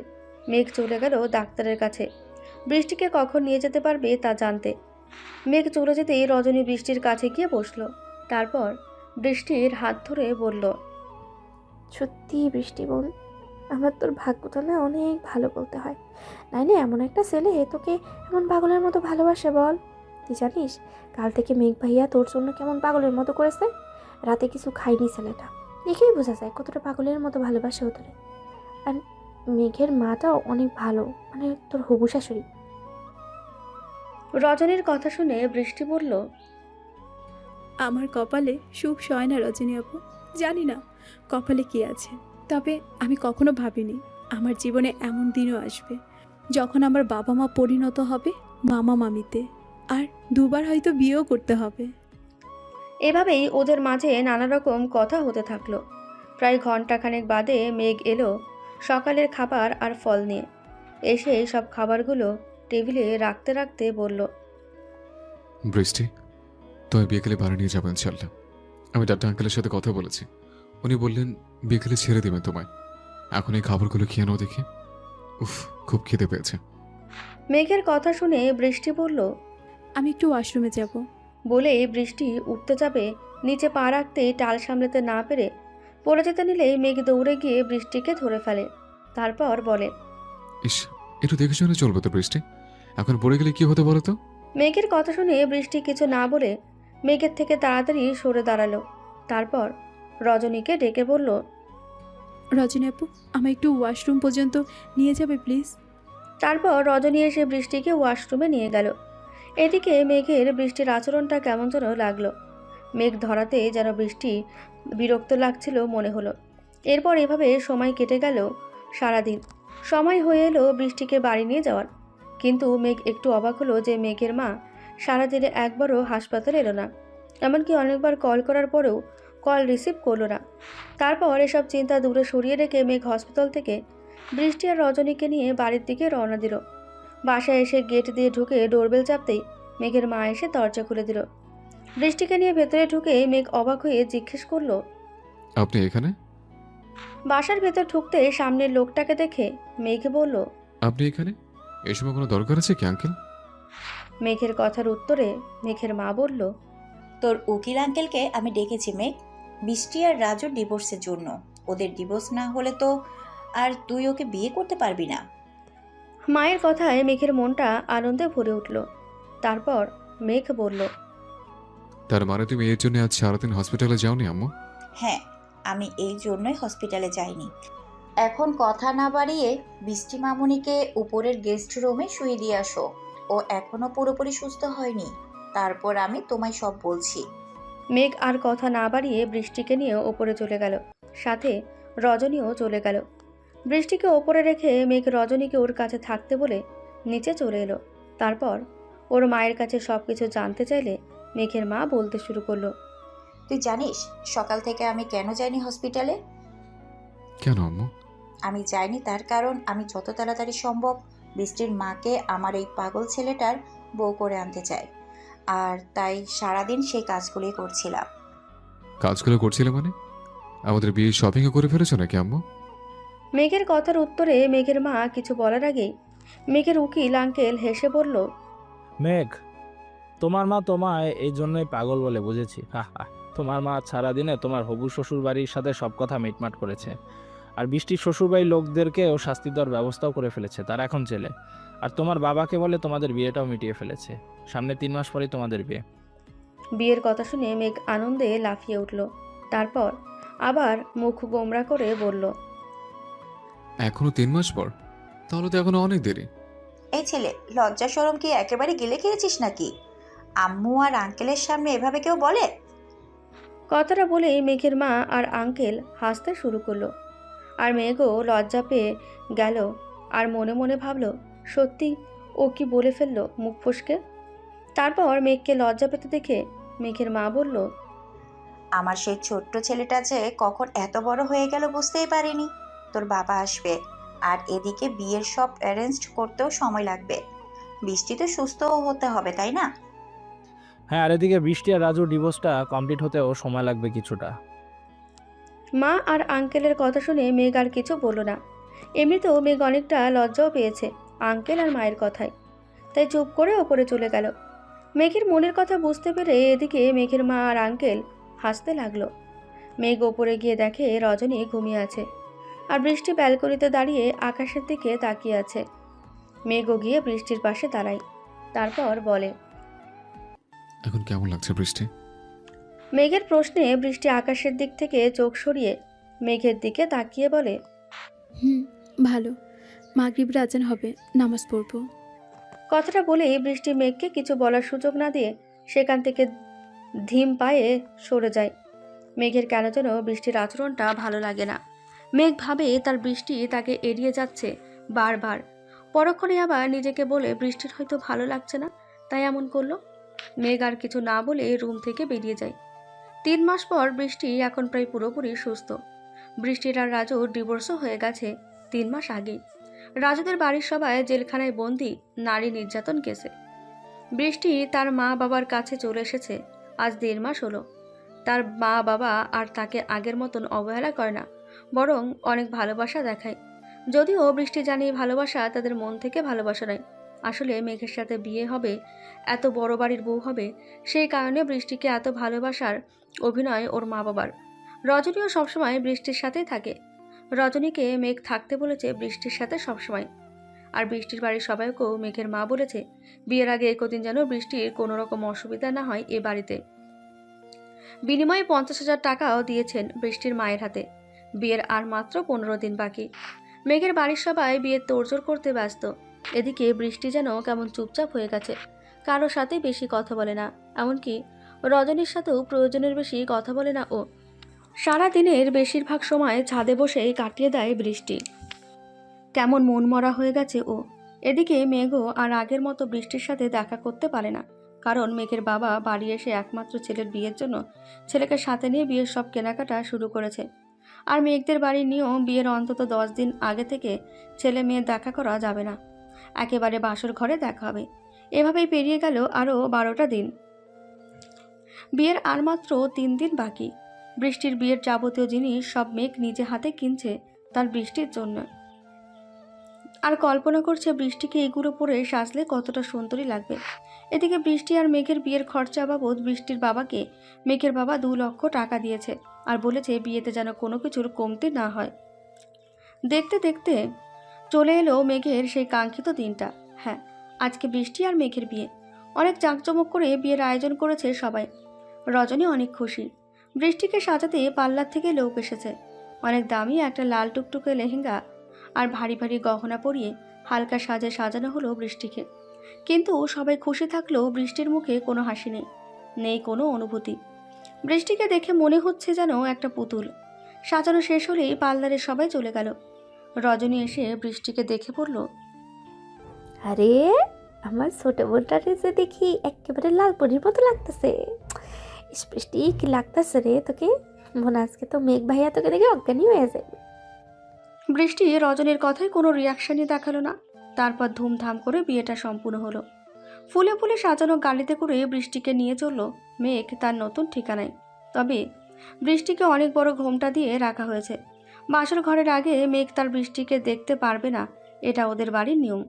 মেঘ চলে গেল ডাক্তারের কাছে, বৃষ্টিকে কখন নিয়ে যেতে পারবে তা জানতে। মেঘ চলে যেতেই রজনী বৃষ্টির কাছে গিয়ে বসলো। তারপর বৃষ্টির হাত ধরে বলল, সত্যি বৃষ্টি বোন, আমার তোর ভাগ্যটা না অনেক ভালো বলতে হয়। নাইলে এমন একটা ছেলে তোকে এমন পাগলের মতো ভালোবাসে বল। তুই জানিস কাল থেকে মেঘ ভাইয়া তোর জন্য কেমন পাগলের মতো করেছে? রাতে কিছু খাইনি ছেলেটা, দেখেই বোঝা যায় কতটা পাগলের মতো ভালোবাসে ওদের। আর মেঘের মাটাও অনেক ভালো, মানে তোর হবু শাশুড়ি। রজনীর কথা শুনে বৃষ্টি বলল, আমার কপালে সুখ সয় না রজনী আপু, জানি না কপালে কি আছে, তবে আমি কখনো ভাবিনি আমার জীবনে এমন দিনও আসবে যখন আমার বাবা মা পরিণত হবে মামা মামিতে, আর দুবার হয়তো বিয়েও করতে হবে। এভাবেই ওদের মাঝে নানা রকম কথা হতে থাকলো। প্রায় ঘন্টাখানেক বাদে মেঘ এলো সকালের খাবার আর ফল নিয়ে। এসে সব খাবারগুলো টেবিলে রাখতে রাখতে বলল, বৃষ্টি, তুমি বিকেলে বাড়ি নিয়ে যাবেন ইনশাল্লাহ। আমি ডাক্তার আঙ্কেলের সাথে কথা বলেছি, উনি বললেন বিকেলে ছেড়ে দেবেন তোমায়। এখন এই খাবারগুলো খেয়ে নাও দেখি। উফ, খুব খিদে পেয়েছে। মেঘের কথা শুনে বৃষ্টি বলল। আমি একটু ওয়াশরুমে যাব। বলে বৃষ্টি উঠতে যাবে, নিচে পা রাখতে টাল সামলাতে না পেরে পড়ে যেতে নিলেই মেঘ দৌড়ে গিয়ে বৃষ্টিকে ধরে ফেলে। তারপর বলে, ইস, একটু দেখে শুনে চলবে তো বৃষ্টি, এখন পড়ে গেলে কি হতে বলো তো? মেঘের কথা শুনে বৃষ্টি কিছু না বলে মেঘের থেকে তাড়াতাড়ি সরে দাঁড়ালো। তারপর রজনীকে ডেকে বলল, রজনী আপু, আমায় একটু ওয়াশরুম পর্যন্ত নিয়ে যাবে প্লিজ? তারপর রজনী এসে বৃষ্টিকে ওয়াশরুমে নিয়ে গেল। এদিকে মেঘের বৃষ্টির আচরণটা কেমন যেন লাগলো। মেঘ ধরাতে যেন বৃষ্টি বিরক্ত লাগছিল মনে হলো। এরপর এভাবে সময় কেটে গেল সারাদিন। সময় হয়ে এলো বৃষ্টিকে বাড়ি নিয়ে যাওয়ার, কিন্তু মেঘ একটু অবাক হলো যে মেঘের মা সারাদিনে একবারও হাসপাতালে এলো না। এমনকি অনেকবার কল করার পরেও কল রিসিভ করলো না। তারপর এসব চিন্তা দূরে সরিয়ে রেখে মেঘ হসপিটাল থেকে বৃষ্টি আর রজনীকে নিয়ে বাড়ির দিকে রওনা দিল। বাসায় এসে গেট দিয়ে ঢুকে ডোরবেল চাপতেই মেঘের মা এসে দরজা খুলে দিল। বৃষ্টিকে নিয়ে ভেতরে ঢুকে মেঘ অবাক হয়ে জিজ্ঞেস করলো, আপনি এখানে? বাসার ভেতর ঢুকতে সামনের লোকটাকে দেখে মেঘ বলল, আপনি এখানে এই সময় কোনো দরকার আছে কি আঙ্কেল? মেঘের কথার উত্তরে মেঘের মা বলল, তোর উকিল আঙ্কেলকে আমি ডেকেছি মেঘ, বৃষ্টি আর রাজুর ডিভোর্সের জন্য। ওদের ডিভোর্স না হলে তো আর তুই ওকে বিয়ে করতে পারবি না। মায়ের কথায় মেঘের মনটা আনন্দে ভরে উঠল। তারপর মেঘ বলল, তার মানে তুমি এর জন্য আজ সারাদিন হসপিটালে যাওনি আম্মু? হ্যাঁ, আমি এই জন্যই হসপিটালে যাইনি। এখন কথা না বাড়িয়ে বৃষ্টি মামুনিকে উপরের গেস্ট রুমে শুয়ে দিয়ে আসো, ও এখনো পুরোপুরি সুস্থ হয়নি, তারপর আমি তোমায় সব বলছি। মেঘ আর কথা না বাড়িয়ে বৃষ্টিকে নিয়ে ওপরে চলে গেল, সাথে রজনীও চলে গেল। বৃষ্টিকে ওপরে রেখে মেঘ রজনীকে ওর কাছে থাকতে বলে নিচে চলে এলো। তারপর ওর মায়ের কাছে সব কিছু জানতে চাইলে মেঘের মা বলতে শুরু করলো, তুই জানিস সকাল থেকে আমি কেন যাইনি হসপিটালে? কেন আম্মু? আমি যাইনি তার কারণ আমি যত তাড়াতাড়ি সম্ভব বৃষ্টির মাকে আমার এই পাগল ছেলেটার বউ করে আনতে চাই, আর তাই সারাদিন সেই কাজগুলোই করছিলাম। কাজগুলো করছিলে মানে আমাদের বিয়ে শপিংও করে ফেলেছো নাকি আম্মু? মেঘের কথার উত্তরে মেঘের মা কিছু বলার আগেই মেঘের উকিল আঙ্কেল হেসে বলল, মেঘ, তোমার মা তোমায় এই জন্যই পাগল বলে বুঝেছি। হা হা। তোমার মা সারাদিনে তোমার হবু শ্বশুর বাড়ির সাথে সব কথা মিটমাট করেছে, আর বৃষ্টির শ্বশুরবাড়ির লোকদেরকেও শাস্তি দেওয়ার ব্যবস্থাও করে ফেলেছে। তারা এখন জেলে। আর তোমার বাবাকে বলে তোমাদের বিয়েটাও মিটিয়ে ফেলেছে। সামনে 3 মাস পরেই তোমাদের বিয়ে। বিয়ের কথা শুনে মেঘ আনন্দে লাফিয়ে উঠল। তারপর আবার মুখ গোমরা করে বলল, এখনো 3 মাস পর? তাহলে তো এখনো অনেক দেরি। এই ছেলে, লজ্জা শরম কি একেবারে গিলে খেয়েছিস নাকি? আম্মু আর আঙ্কেলের সামনে এভাবে কেউ বলে? কথাটা বলেই মেঘের মা আর আঙ্কেল হাসতে শুরু করলো। আর মেঘও লজ্জা পেয়ে গেল আর মনে মনে ভাবল, সত্যি ও কি বলে ফেললো মুখ ফসকে। তারপর মেঘকে লজ্জা পেতে দেখে মেঘের মা বলল, আমার সেই ছোট্ট ছেলেটা যে কখন এত বড় হয়ে গেল বুঝতেই পারিনি। তোর বাবা আসবে, আর এদিকে বিয়ের সব অ্যারেঞ্জ করতেও সময় লাগবে। বৃষ্টি তো সুস্থও হতে হবে, তাই না? হ্যাঁ, আর এদিকে বৃষ্টি আর রাজুর ডিভোর্সটা কমপ্লিট হতেও সময় লাগবে কিছুটা। মা আর আঙ্কেলের কথা শুনে মেঘ আর কিছু বলল না। এমনিতেও মেঘ অনেকটা লজ্জাও পেয়েছে আঙ্কেল আর মায়ের কথায়, তাই চুপ করে ওপরে চলে গেল। মেঘের মনের কথা বুঝতে পেরে এদিকে মেঘের মা আর আঙ্কেল হাসতে লাগলো। মেঘ ওপরে গিয়ে দেখে রজনী ঘুমিয়ে আছে, আর বৃষ্টি ব্যালকনিতে দাঁড়িয়ে আকাশের দিকে তাকিয়ে আছে। মেঘও গিয়ে বৃষ্টির পাশে দাঁড়ায়, তারপর বলে, এখন কেমন লাগছে বৃষ্টি? মেঘের প্রশ্নে বৃষ্টি আকাশের দিক থেকে চোখ সরিয়ে মেঘের দিকে তাকিয়ে বলে, ভালো। মাগরিবের আজান হবে, নামাজ পড়বো। কথাটা বলেই বৃষ্টি মেঘকে কিছু বলার সুযোগ না দিয়ে সেখান থেকে ধীম পায়ে সরে যায়। মেঘের কেন যেন বৃষ্টির আচরণটা ভালো লাগে না। মেঘ ভাবে তার বৃষ্টি তাকে এড়িয়ে যাচ্ছে বারবার। পরক্ষণে আবার নিজেকে বলে বৃষ্টির হয়তো ভালো লাগছে না, তাই এমন করলো। মেঘ আর কিছু না বলে রুম থেকে বেরিয়ে যায়। 3 মাস পর বৃষ্টি এখন প্রায় পুরোপুরি সুস্থ। বৃষ্টির আর রাজুর ডিভোর্সও হয়ে গেছে 3 মাস আগেই। রাজুদের বাড়ির সবাই জেলখানায় বন্দি নারী নির্যাতন কেসে। বৃষ্টি তার মা বাবার কাছে চলে এসেছে আজ 1.5 মাস হলো। তার মা বাবা আর তাকে আগের মতন অবহেলা করে না, বরং অনেক ভালোবাসা দেখায়। যদিও বৃষ্টি জানে ভালোবাসা তাদের মন থেকে ভালোবাসা নয়, আসলে মেঘের সাথে বিয়ে হবে, এত বড় বাড়ির বউ হবে, সেই কারণে বৃষ্টিকে এত ভালোবাসার অভিনয় ওর মা বাবার। রজনীও সবসময় বৃষ্টির সাথেই থাকে। রজনীকে মেঘ থাকতে বলেছে বৃষ্টির সাথে সবসময়। আর বৃষ্টির বাড়ির সবাইকেও মেঘের মা বলেছে বিয়ের আগে একদিন যেন বৃষ্টির কোনো রকম অসুবিধা না হয় এ বাড়িতে। বিনিময়ে 50,000 টাকাও দিয়েছেন বৃষ্টির মায়ের হাতে। বিয়ের আর মাত্র 15 দিন বাকি। মেঘের বাড়ির সবাই বিয়ের তোড়জোড় করতে ব্যস্ত। এদিকে বৃষ্টি যেন কেমন চুপচাপ হয়ে গেছে, কারো সাথে বেশি কথা বলে না, এমনকি রজনীর সাথেও প্রয়োজনের বেশি কথা বলে না ও। সারা দিনের বেশিরভাগ সময় ছাদে বসেই কাটিয়ে দেয় বৃষ্টি। কেমন মনমরা হয়ে গেছে ও। এদিকে মেঘও আর আগের মতো বৃষ্টির সাথে দেখা করতে পারে না, কারণ মেঘের বাবা বাড়ি এসে একমাত্র ছেলের বিয়ের জন্য ছেলেকে সাথে নিয়ে বিয়ের সব কেনাকাটা শুরু করেছে। আর মেঘদের বাড়ির নিয়ম বিয়ের অন্তত 10 দিন আগে থেকে ছেলে মেয়ের দেখা করা যাবে না, একেবারে বাসর ঘরে দেখা হবে। এভাবেই পেরিয়ে গেল আরও 12টা দিন। বিয়ের আর মাত্র 3 দিন বাকি। বৃষ্টির বিয়ের যাবতীয় জিনিস সব মেঘ নিজে হাতে কিনছে তার বৃষ্টির জন্য। আর কল্পনা করছে বৃষ্টিকে এগুলো পরে সাজলে কতটা সুন্দরী লাগবে। এদিকে বৃষ্টি আর মেঘের বিয়ের খরচা বাবদ বৃষ্টির বাবাকে মেঘের বাবা 2 লক্ষ টাকা দিয়েছে, আর বলেছে বিয়েতে যেন কোনো কিছুর কমতি না হয়। দেখতে দেখতে চলে এলো মেঘের সেই কাঙ্ক্ষিত দিনটা। হ্যাঁ, আজকে বৃষ্টি আর মেঘের বিয়ে। অনেক জাঁকজমক করে বিয়ের আয়োজন করেছে সবাই। রজনী অনেক খুশি। বৃষ্টিকে সাজাতে পার্লার থেকে লোক এসেছে। অনেক দামি একটা লাল টুকটুকে লেহেঙ্গা আর ভারী ভারী গহনা পরিয়ে হালকা সাজে সাজানো হলো বৃষ্টিকে। কিন্তু সবাই খুশি থাকলেও বৃষ্টির মুখে কোনো হাসি নেই, নেই কোনো অনুভূতি। বৃষ্টিকে দেখে মনে হচ্ছে যেন একটা পুতুল। সাজানো শেষ হলেই পার্লারে সবাই চলে গেল। রজনী এসে বৃষ্টিকে দেখে বলল, আরে আমার ছোট বোনটারে যে দেখি একেবারে লাল পরীর মতো লাগতেছে। বৃষ্টি কি লাগতেছে রে তোকে? বোন আজকে তো মেঘ ভাইয়া তোকে দেখে অজ্ঞানী হয়ে যাবে। বৃষ্টি রজনীর কথায় কোনো রিয়াকশনই দেখালো না। তারপর ধুমধাম করে বিয়েটা সম্পূর্ণ হলো। ফুলে ফুলে সাজানো গাড়িতে করে বৃষ্টিকে নিয়ে চলল মেঘ তার নতুন ঠিকানায়। তবে বৃষ্টিকে অনেক বড় ঘোমটা দিয়ে রাখা হয়েছে। বাসর ঘরের আগে মেঘ তার বৃষ্টিকে দেখতে পারবে না, এটা ওদের বাড়ির নিয়ম।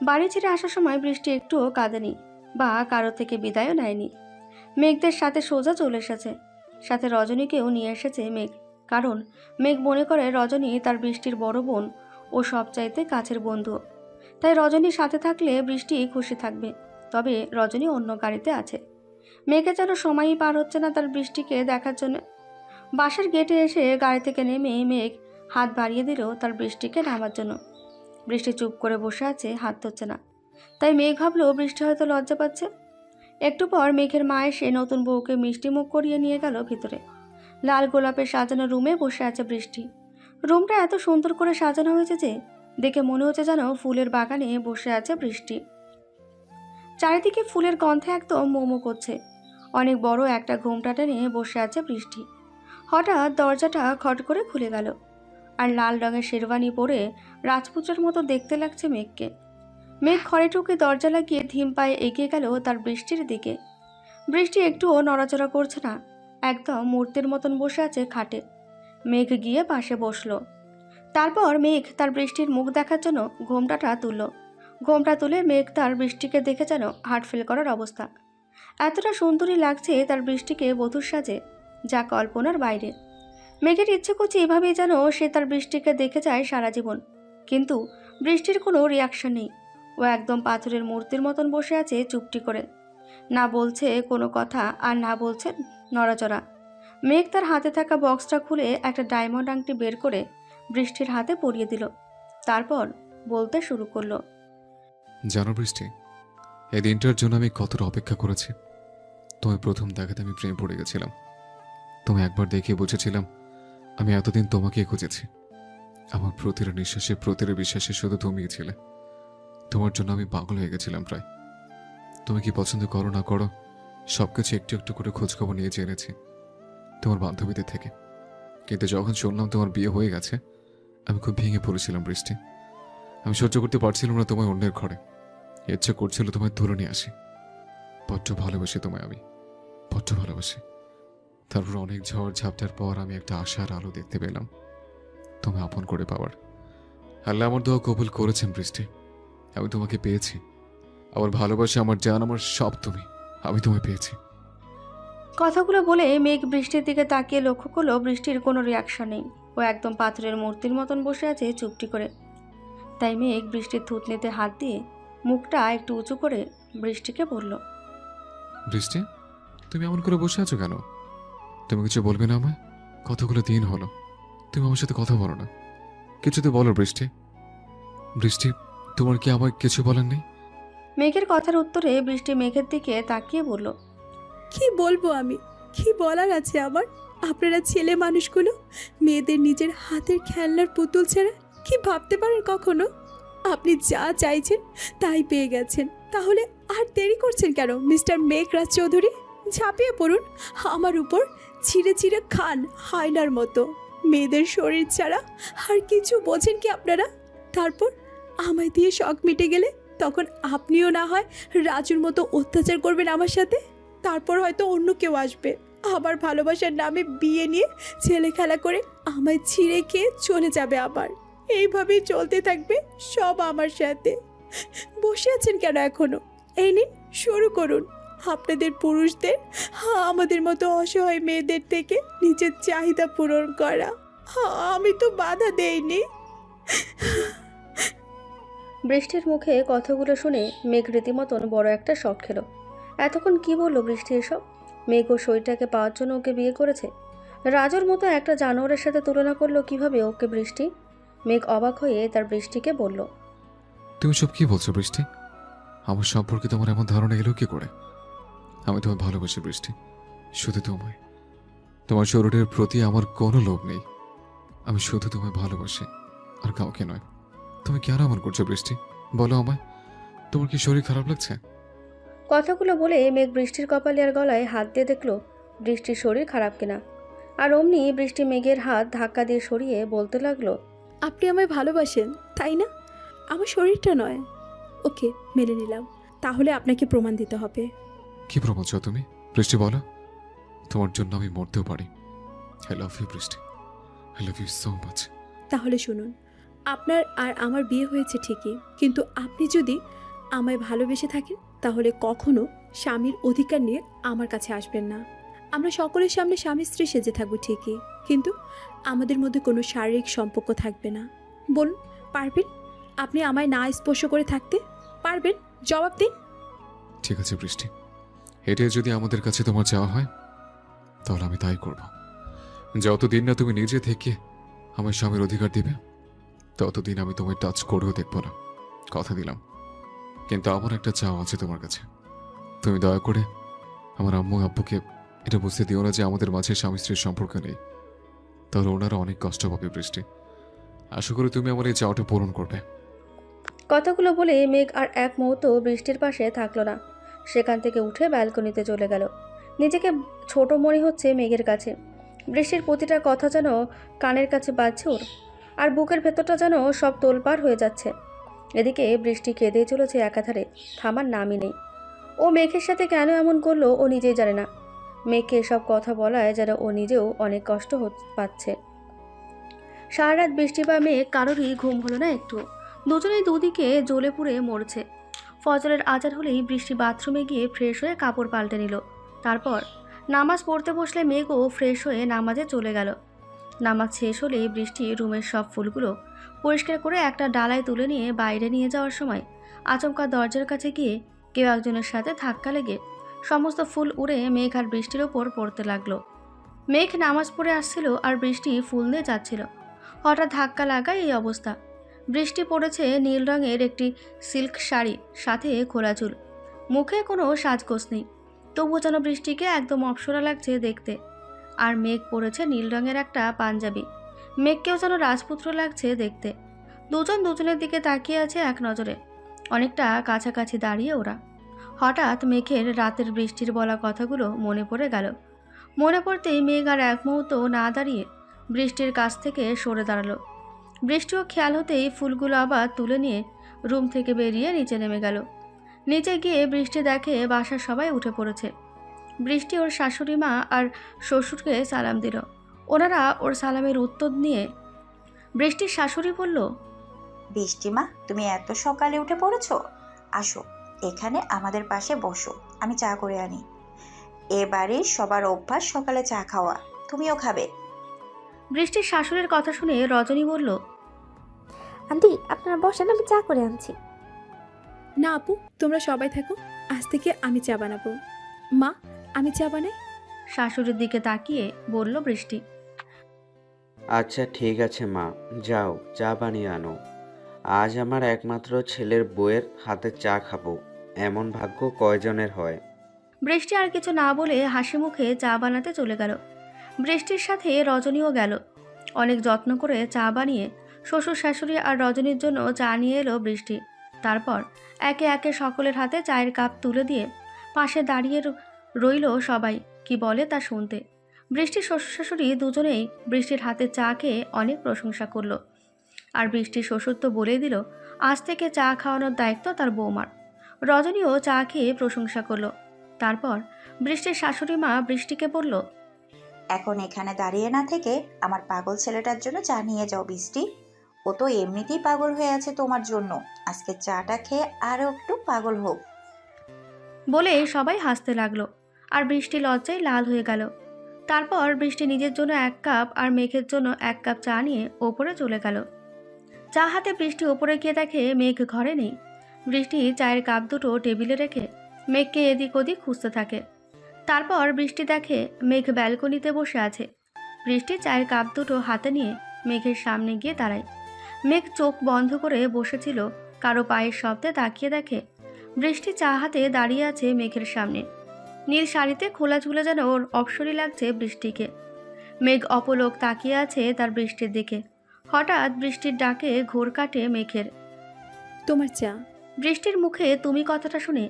বাড়ি ছেড়ে আসার সময় বৃষ্টি একটুও কাঁদেনি বা কারো থেকে বিদায়ও নেয়নি। মেঘদের সাথে সোজা চলে এসেছে, সাথে রজনীকেও নিয়ে এসেছে মেঘ, কারণ মেঘ মনে করে রজনী তার বৃষ্টির বড় বোন ও সবচাইতে কাছের বন্ধু। তাই রজনীর সাথে থাকলে বৃষ্টি খুশি থাকবে। তবে রজনী অন্য গাড়িতে আছে। মেঘে যেন সময়ই পার হচ্ছে না তার বৃষ্টিকে দেখার জন্য। বাসার গেটে এসে গাড়ি থেকে নেমে মেঘ হাত বাড়িয়ে দিল তার বৃষ্টিকে নামার জন্য। বৃষ্টি চুপ করে বসে আছে, হাত ধরছে না। তাই মেঘ ভাবলো বৃষ্টি হয়তো লজ্জা পাচ্ছে। একটু পর মেঘের মা এসে নতুন বউকে মিষ্টি মুখ করিয়ে নিয়ে গেল ভিতরে। লাল গোলাপের সাজানো রুমে বসে আছে বৃষ্টি। রুমটা এত সুন্দর করে সাজানো হয়েছে যে দেখে মনে হচ্ছে যেন ফুলের বাগানে বসে আছে বৃষ্টি। চারিদিকে ফুলের গন্ধে একদম মোমো করছে। অনেক বড় একটা ঘোমটা টেনে বসে আছে বৃষ্টি। হঠাৎ দরজাটা খট করে খুলে গেল, আর লাল রঙের শেরওয়ানি পরে রাজপুত্রের মতো দেখতে লাগছে মেঘকে। মেঘ ঘরে ঢুকে দরজা লাগিয়ে ধীম পায়ে এগিয়ে গেল তার বৃষ্টির দিকে। বৃষ্টি একটুও নড়াচড়া করছে না, একদম মূর্তির মতন বসে আছে খাটে। মেঘ গিয়ে পাশে বসলো। তারপর মেঘ তার বৃষ্টির মুখ দেখার জন্য ঘোমটাটা তুলল। ঘোমটা তুলে মেঘ তার বৃষ্টিকে দেখে যেন হার্ট ফেল করার অবস্থা। এতটা সুন্দরী লাগছে তার বৃষ্টিকে বধূর সাজে, যা কল্পনার বাইরে। মেঘের ইচ্ছে করছে এভাবেই যেন সে তার বৃষ্টিকে দেখে যায় সারা জীবন। কিন্তু বৃষ্টির কোনো রিয়াকশন নেই। ও একদম পাথরের মূর্তির মতন বসে আছে চুপটি করে, না বলছে কোনো কথা আর না বলছে নড়াচড়া। মেঘ তার হাতে থাকা বক্সটা খুলে একটা ডায়মন্ড আংটি বের করে বৃষ্টির হাতে পরিয়ে দিল। তারপর বলতে শুরু করলো, জানো বৃষ্টি, এই দিনটার জন্য আমি কতটা অপেক্ষা করেছি। তুমি প্রথম দেখাতে আমি প্রেম পড়ে গেছিলাম। তুমি একবার দেখে বুঝেছিলাম আমি এতদিন তোমাকেই খুঁজেছি। আমার প্রতিটা নিঃশ্বাসে প্রতিটা বিশ্বাসে শুধু তুমিই ছিলে। তোমার জন্য আমি পাগল হয়ে গেছিলাম প্রায়। তুমি কি পছন্দ করো না করো সবকিছু একটু একটু করে খোঁজখবর নিয়ে জেনেছি তোমার বান্ধবীদের থেকে। কিন্তু যখন শুনলাম তোমার বিয়ে হয়ে গেছে আমি খুব ভেঙে পড়েছিলাম বৃষ্টি। আমি সহ্য করতে পারছিলাম না তোমায় অন্যের ঘরে। ইচ্ছে করছিল তোমায় ধরে নিয়ে আসি। বড্ড ভালোবাসি তোমায় আমি, বড্ড ভালোবাসি। তারপর অনেক ঝড় ঝাপটার পর আমি একটা আশার আলো দেখতে পেলাম, তোমায় আপন করে পাওয়ার। আল্লাহ আমার দোয়া কবুল করেছেন বৃষ্টি। আমি তোমাকে পেয়েছি। আমার ভালোবাসা, আমার জান, আমার সব তুমি। আমি তোমায় পেয়েছি। কথাগুলো বলে মেঘ বৃষ্টির দিকে তাকিয়ে লক্ষ্য করলো বৃষ্টির কোনো রিয়াকশন নেই। ও একদম পাথরের মূর্তির মতন বসে আছে চুপটি করে। তাই মেঘ বৃষ্টির থুতনিতে হাত দিয়ে মুখটা একটু উঁচু করে বৃষ্টিকে বলল, বৃষ্টি, তুমি এমন করে বসে আছো কেন? তুমি কিছু বলবে না আমায়? কতগুলো দিন হলো তুমি আমার সাথে কথা বলো না। কিছু তো বলো বৃষ্টি। বৃষ্টি, তোমার কি আমায় কিছু বলার নেই? মেঘের কথার উত্তরে বৃষ্টি মেঘের দিকে তাকিয়ে বলল, কি বলবো আমি? কি বলার আছে আমার? আপনারা ছেলে মানুষগুলো মেয়েদের নিজের হাতের খেলনার পুতুল ছাড়া কি ভাবতে পারেন কখনো? আপনি যা চাইছেন তাই পেয়ে গেছেন, তাহলে আর দেরি করছেন কেন মিস্টার মেঘরাজ চৌধুরী? ঝাঁপিয়ে পড়ুন আমার উপর, ছিঁড়ে ছিঁড়ে খান হায়নার মতো। মেয়েদের শরীর ছাড়া আর কিছু বোঝেন কি আপনারা? তারপর আমায় দিয়ে শখ মিটে গেলে তখন আপনিও না হয় রাজুর মতো অত্যাচার করবেন আমার সাথে। তারপর হয়তো অন্য কেউ আসবে আবার ভালোবাসার নামে বিয়ে নিয়ে ছেলে খেলা করে আমায় ছিঁড়ে খেয়ে চলে যাবে। আবার এইভাবেই চলতে থাকবে সব আমার সাথে। বসে আছেন কেন এখনো? এই নিন, শুরু করুন আপনাদের পুরুষদের আমাদের মতো অসহায় মেয়েদের থেকে নিজের চাহিদা পূরণ করা। আমি তো বাধা দেইনি। বৃষ্টির মুখে কথাগুলো শুনে মেঘ রীতিমতন বড় একটা শখ খেলো। এতক্ষণ কি বললো বৃষ্টি এসব? মেঘ ও শরীরটাকে পাওয়ার জন্য ওকে বিয়ে করেছে? রাজুর মতো একটা জানোয়ারের সাথে তুলনা করলো কিভাবে ওকে বৃষ্টি? মেঘ অবাক হয়ে তার বৃষ্টিকে বলল, তুমি সব কি বলছো বৃষ্টি? আমার সম্পর্কে তোমার এমন ধারণা এলো কি করে? আমি তোমায় ভালোবাসি বৃষ্টি, শুধু তোমায়। তোমার শরীরের প্রতি আমার কোনো লোভ নেই। আমি শুধু তোমায় ভালোবাসি, আর কাউকে নয়। তুমি কেন এমন করছো বৃষ্টি? বলো আমায়, তোমার কি শরীর খারাপ লাগছে? কথাগুলো বলে মেঘ বৃষ্টির কপালে আর গলায় হাত দিয়ে দেখলো বৃষ্টির শরীর খারাপ কিনা। আর অমনি বৃষ্টি মেঘের হাত ধাক্কা দিয়ে সরিয়ে বলতে লাগলো, আপনি আমায় ভালোবাসেন তাই না? আমার শরীরটা নয়। ওকে, মেনে নিলাম। তাহলে আপনাকে প্রমাণ দিতে হবে। কি প্রমাণ চাও তুমি বৃষ্টি? বলো। তোমার জন্য আমি মরতেও পারি। I love you Brishti, I love you so much. তাহলে শুনুন, আপনার আর আমার বিয়ে হয়েছে ঠিকই, কিন্তু আপনি যদি আমায় ভালোবেসে থাকেন তাহলে কখনো স্বামীর অধিকার নিয়ে আমার কাছে আসবেন না। আমরা সকলের সামনে স্বামী স্ত্রী সেজে থাকবো ঠিকই, কিন্তু আমাদের মধ্যে কোনো শারীরিক সম্পর্ক থাকবে না। বলুন, পারবেন? আপনি আমায় না স্পর্শ করে থাকতে পারবেন? জবাব দিন। ঠিক আছে বৃষ্টি, এটাই যদি আমাদের কাছে তোমার চাওয়া হয় তাহলে আমি তাই করব। যতদিন না তুমি নিজে থেকে আমার স্বামীর অধিকার দিবে ততদিন আমি তোমায় টাচ করেও দেখব না, কথা দিলাম। কিন্তু আমার একটা চাওয়া আছে তোমার কাছে। তুমি দয়া করে আমার আম্মু আব্বুকে এটা বুঝতে দিও না যে আমাদের মাঝে স্বামী স্ত্রীর সম্পর্ক নেই, তাহলে ওনারা অনেক কষ্ট পাবে বৃষ্টি। আশা করি তুমি আমার এই চাওয়াটা পূরণ করবে। কথাগুলো বলে মেঘ আর এক মুহূর্ত বৃষ্টির পাশে থাকলো না। সেখান থেকে উঠে ব্যালকনিতে চলে গেল। নিজেকে ছোট মনে হচ্ছে মেঘের কাছে। বৃষ্টির প্রতিটা কথা যেন কানের কাছে বাজছে ওর, আর বুকের ভেতরটা যেন সব তোলপাড় হয়ে যাচ্ছে। এদিকে বৃষ্টি কেঁদেই চলেছে একাধারে, থামার নামই নেই। ও মেঘের সাথে কেন এমন করলো ও নিজেই জানে না। মেঘকে এসব কথা বলায় যেন ও নিজেও অনেক কষ্ট পাচ্ছে। সারা রাত বৃষ্টি বা মেঘ কারোরই ঘুম হলো না একটু। দুজনেই দুদিকে জ্বলে পুড়ে মরছে। ফজরের আজান হলেই বৃষ্টি বাথরুমে গিয়ে ফ্রেশ হয়ে কাপড় পাল্টে নিল। তারপর নামাজ পড়তে বসলে মেঘও ফ্রেশ হয়ে নামাজে চলে গেল। নামাজ শেষ হলেই বৃষ্টি রুমের সব ফুলগুলো পরিষ্কার করে একটা ডালায় তুলে নিয়ে বাইরে নিয়ে যাওয়ার সময় আচমকা দরজার কাছে গিয়ে কেউ একজনের সাথে ধাক্কা লেগে সমস্ত ফুল উড়ে মেঘ আর বৃষ্টির ওপর পড়তে লাগলো। মেঘ নামাজ পড়ে আসছিল আর বৃষ্টি ফুল নিয়ে যাচ্ছিল। হঠাৎ ধাক্কা লাগায় এই অবস্থা। বৃষ্টি পড়েছে নীল রঙের একটি সিল্ক শাড়ি, সাথে খোলা চুল, মুখে কোনো সাজগোজ নেই, তবুও যেন বৃষ্টিকে একদম অপসরা লাগছে দেখতে। আর মেঘ পরেছে নীল রঙের একটা পাঞ্জাবি, মেঘকেও যেন রাজপুত্র লাগছে দেখতে। দুজন দুজনের দিকে তাকিয়ে আছে এক নজরে, অনেকটা কাছাকাছি দাঁড়িয়ে ওরা। হঠাৎ মেঘের রাতের বৃষ্টির বলা কথাগুলো মনে পড়ে গেল। মনে পড়তেই মেঘ আর এক মুহূর্ত না দাঁড়িয়ে বৃষ্টির কাছ থেকে সরে দাঁড়ালো। বৃষ্টিও খেয়াল হতেই ফুলগুলো আবার তুলে নিয়ে রুম থেকে বেরিয়ে নিচে নেমে গেল। নিচে গিয়ে বৃষ্টি দেখে বাসার সবাই উঠে পড়েছে। বৃষ্টি ওর শাশুড়ি মা আর শ্বশুরকে সালাম দিল। ওনারা ওর সালামের উত্তর নিয়ে বৃষ্টির শাশুড়ি বলল, বৃষ্টিমা, তুমি এত সকালে উঠে পড়েছো? আসো, এখানে আমাদের পাশে বসো, আমি চা করে আনি। এবারে সবার অভ্যাস সকালে চা খাওয়া, তুমিও খাবে। বৃষ্টির শাশুড়ির কথা শুনে রজনী বলল, আন্টি আপনারা বসেন, আমি চা করে আনছি। না আপু, তোমরা সবাই থাকো, আজ থেকে আমি চা বানাবো। মা, আমি চা বানাই। শাশুড়ির দিকে তাকিয়ে বলল বৃষ্টি। আচ্ছা ঠিক আছে মা, যাও চা বানিয়ে আনো। আজ আমার একমাত্র ছেলের বউয়ের হাতে চা খাবো, এমন ভাগ্য কয়জনের হয়। বৃষ্টি আর কিছু না বলে হাসি মুখে চা বানাতে চলে গেল। বৃষ্টির সাথে রজনীও গেল। অনেক যত্ন করে চা বানিয়ে শ্বশুর শাশুড়ি আর রজনীর জন্য চা নিয়ে এলো বৃষ্টি। তারপর একে একে সকলের হাতে চায়ের কাপ তুলে দিয়ে পাশে দাঁড়িয়ে রইল সবাই কি বলে তা শুনতে। বৃষ্টির শ্বশুর শাশুড়ি দুজনেই বৃষ্টির হাতে চা খেয়ে অনেক প্রশংসা করলো। আর বৃষ্টির শ্বশুর তো বলেই দিল আজ থেকে চা খাওয়ানোর দায়িত্ব তার বৌমার। রজনীও চা খেয়ে প্রশংসা করলো। তারপর বৃষ্টির শাশুড়ি মা বৃষ্টিকে বলল, এখন এখানে দাঁড়িয়ে না থেকে আমার পাগল ছেলেটার জন্য চা নিয়ে যাও বৃষ্টি। ও তো এমনিতেই পাগল হয়ে আছে তোমার জন্য, আজকে চাটা খেয়ে আরও একটু পাগল হোক। বলে সবাই হাসতে লাগলো। আর বৃষ্টি লজ্জায় লাল হয়ে গেল। তারপর বৃষ্টি নিজের জন্য এক কাপ আর মেঘের জন্য এক কাপ চা নিয়ে ওপরে চলে গেল। চা হাতে বৃষ্টি ওপরে গিয়ে দেখে মেঘ ঘরে নেই। বৃষ্টি চায়ের কাপ দুটো টেবিলে রেখে মেঘকে এদিক ওদিক খুঁজতে থাকে। তারপর বৃষ্টি দেখে মেঘ ব্যালকনিতে বসে আছে। বৃষ্টি চায়ের কাপ দুটো হাতে নিয়ে মেঘের সামনে গিয়ে দাঁড়ায়। মেঘ চোখ বন্ধ করে বসেছিল, কারো পায়ের শব্দে তাকিয়ে দেখে বৃষ্টি চা হাতে দাঁড়িয়ে আছে মেঘের সামনে। নীল শাড়িতে খোলা চুলে যেন ওর অপসরী লাগছে বৃষ্টিকে। মেঘ অপলক তাকিয়ে আছে তার বৃষ্টির দিকে। হঠাৎ বৃষ্টির ডাকে ঘোর কাটে মেঘের। তোমার চা। বৃষ্টির মুখে তুমি কথাটা শুনে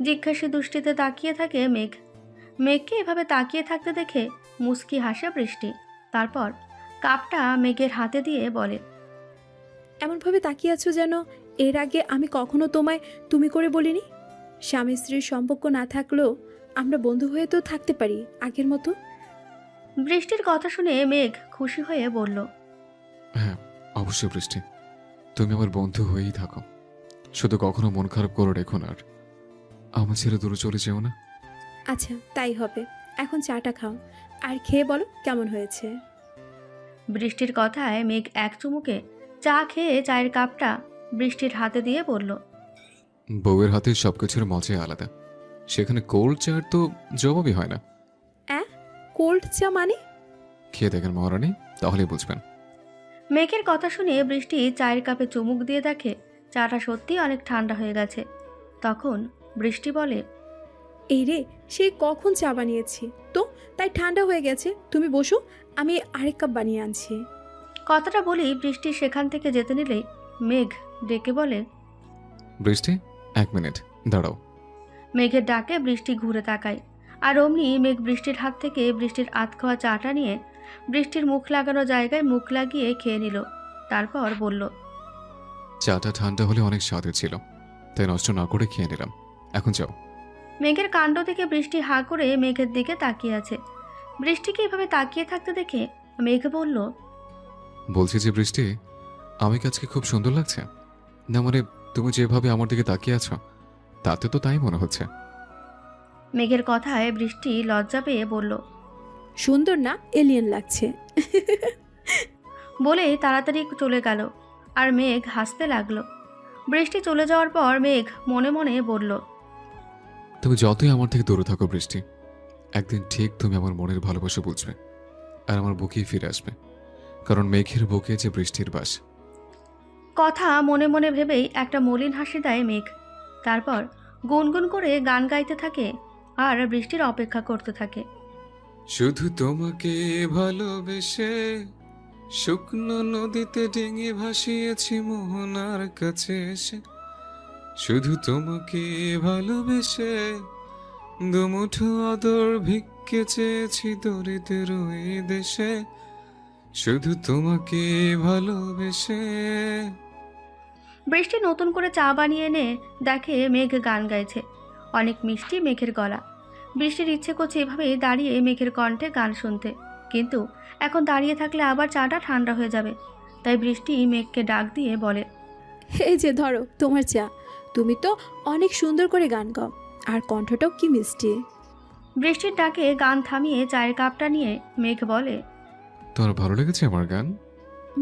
জিজ্ঞাসী দৃষ্টিতে তাকিয়ে থাকে মেঘ। মেঘকে এভাবে তাকিয়ে থাকতে দেখে মুচকি হাসে বৃষ্টি। তারপর কাপটা মেঘের হাতে দিয়ে বলে, এমনভাবে তাকিয়ে আছো যেন এর আগে আমি কখনো তোমায় তুমি করে বলিনি। স্বামী স্ত্রীর সম্পর্ক না থাকলেও আমরা বন্ধু হয়ে তো থাকতে পারি আগের মতো। বৃষ্টির কথা শুনে মেঘ খুশি হয়ে বলল, হ্যাঁ অবশ্যই বৃষ্টি, তুমি আমার বন্ধু হয়েই থাকো। শুধু কখনো মন খারাপ করে রেখো না, আর আমার ছেড়ে দূরে চলে যেও না। আচ্ছা তাই হবে। এখন চাটা খাও, আর খেয়ে বলো কেমন হয়েছে। বৃষ্টির কথায় মেঘ এক চুমুকে চা খেয়ে চায়ের কাপটা বৃষ্টির হাতে দিয়ে বলল, বউয়ের হাতে সবকিছুর মজাই আলাদা, সেখানে কোল্ড চার তো জবাবই হয় না। কোল্ড চা মানে? খেয়ে দেখেন মহারানী, তাহলেই বুঝবেন। মেঘের কথা শুনে বৃষ্টি চায়ের কাপে চুমুক দিয়ে দেখে চাটা সত্যি অনেক ঠান্ডা হয়ে গেছে। তখন বৃষ্টি বলে, এই রে, সেই কখন চা বানিয়েছি তো, তাই ঠান্ডা হয়ে গেছে। তুমি বসো, আমি আরেক কাপ বানিয়ে আনছি। কথাটা বলেই বৃষ্টি সেখান থেকে যেতে নিলে মেঘ ডেকে বলে, বৃষ্টি 1 মিনিট দাঁড়াও। মেঘের ডাকে বৃষ্টি ঘুরে তাকায়, আর অমনি মেঘ বৃষ্টির হাত থেকে বৃষ্টির আধ খাওয়া চাটা নিয়ে বৃষ্টির মুখ লাগানো জায়গায় মুখ লাগিয়ে খেয়ে নিল। তারপর বলল, চাটা ঠান্ডা হলে অনেক স্বাদের ছিল, তাই নষ্ট না করে খেয়ে নিলাম। এখন যাও। মেঘের কাণ্ড দেখে বৃষ্টি হাঁ করে মেঘের দিকে তাকিয়ে আছে। বৃষ্টিকে এভাবে তাকিয়ে থাকতে দেখে মেঘ বলল, বলছি যে বৃষ্টি, আমি কি আজকে খুব সুন্দর লাগছে? না মানে তুমি যেভাবে আমার দিকে তাকিয়ে আছো তাতে তো তাই মনে হচ্ছে। মেঘের কথায় বৃষ্টি লজ্জা পেয়ে বলল, সুন্দর না, এলিয়েন লাগছে। বলে তাড়াতাড়ি চলে গেল। আর মেঘ হাসতে লাগলো। বৃষ্টি চলে যাওয়ার পর মেঘ মনে মনে বলল, তুমি যতই আমার থেকে দূরে থাকো বৃষ্টি, একদিন ঠিক তুমি আমার মনের ভালোবাসা বুঝবে আর আমার বুকেই ফিরে আসবে, কারণ মেঘের বুকে যে বৃষ্টির বাস। কথা মনে মনে ভেবেই একটা মলিন হাসি দেয় মেঘ। তারপর গুনগুন করে গান গাইতে থাকে আর বৃষ্টির অপেক্ষা করতে থাকে। শুধু তোমাকে ভালোবেসে শুকনো নদীতে ডিঙি ভাসিয়েছি মোহনার কাছে এসে, শুধু তোমাকে ভালোবেসে দুমুঠো আদর ভিক্ষে চেয়েছি দরিদ্র এই দেশে, শুধু তোমাকে ভালোবেসে। বৃষ্টি নতুন করে চা বানিয়ে এনে দেখে মেঘ গান গাইছে। অনেক মিষ্টি মেঘের গলা। বৃষ্টির ইচ্ছে করছে এভাবেই দাঁড়িয়ে মেঘের কণ্ঠে গান শুনতে, কিন্তু এখন দাঁড়িয়ে থাকলে আবার চাটা ঠান্ডা হয়ে যাবে। তাই বৃষ্টি মেঘকে ডাক দিয়ে বলে, এই যে ধরো তোমার চা। তুমি তো অনেক সুন্দর করে গান গাও, আর কণ্ঠটাও কি মিষ্টি। বৃষ্টির ডাকে গান থামিয়ে চায়ের কাপটা নিয়ে মেঘ বলে, তোমার ভালো লেগেছে আমার গান?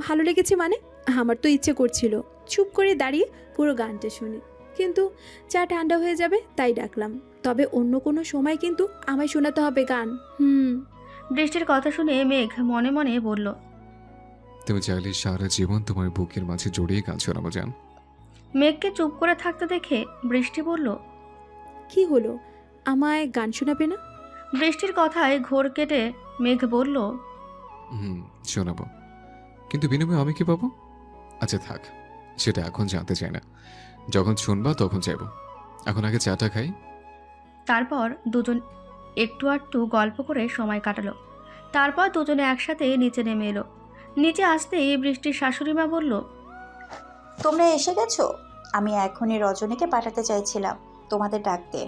ভালো লেগেছে মানে? আমার তো ইচ্ছে করছিল চুপ করে দাঁড়িয়ে পুরো গানটা শুনি, কিন্তু চা ঠান্ডা হয়ে যাবে তাই ডাকলাম। তবে অন্য কোনো সময় কিন্তু আমায় শোনাতে হবে গান। বৃষ্টির কথা শুনে মেঘ মনে মনে বলল, তুমি চাইলে সারা জীবন তোমার বুকের মাঝে জড়িয়ে গান শোনাবো জান। মেঘকে চুপ করে থাকতে দেখে বৃষ্টি বলল, কি হলো, আমায় গান শোনাবে না? বৃষ্টির কথায় ঘোর কেটে মেঘ বলল, শোনাবো, কিন্তু বিনিময়ে আমি কি পাবো? আচ্ছা থাক, সেটা এখন জানতে চাই না, যখন শুনবা তখন চাইব। এখন আগে চাটা খাই। তারপর দুজন একটু আধটু গল্প করে সময় কাটালো। তারপর দুজনে একসাথে নিচে নেমে এলো। নিচে আসতেই বৃষ্টির শাশুড়িমা বলল, তোমরা এসে গেছো? আমি এখনই রজনীকে পাঠাতে চাইছিলাম তোমাদের ডাকতে,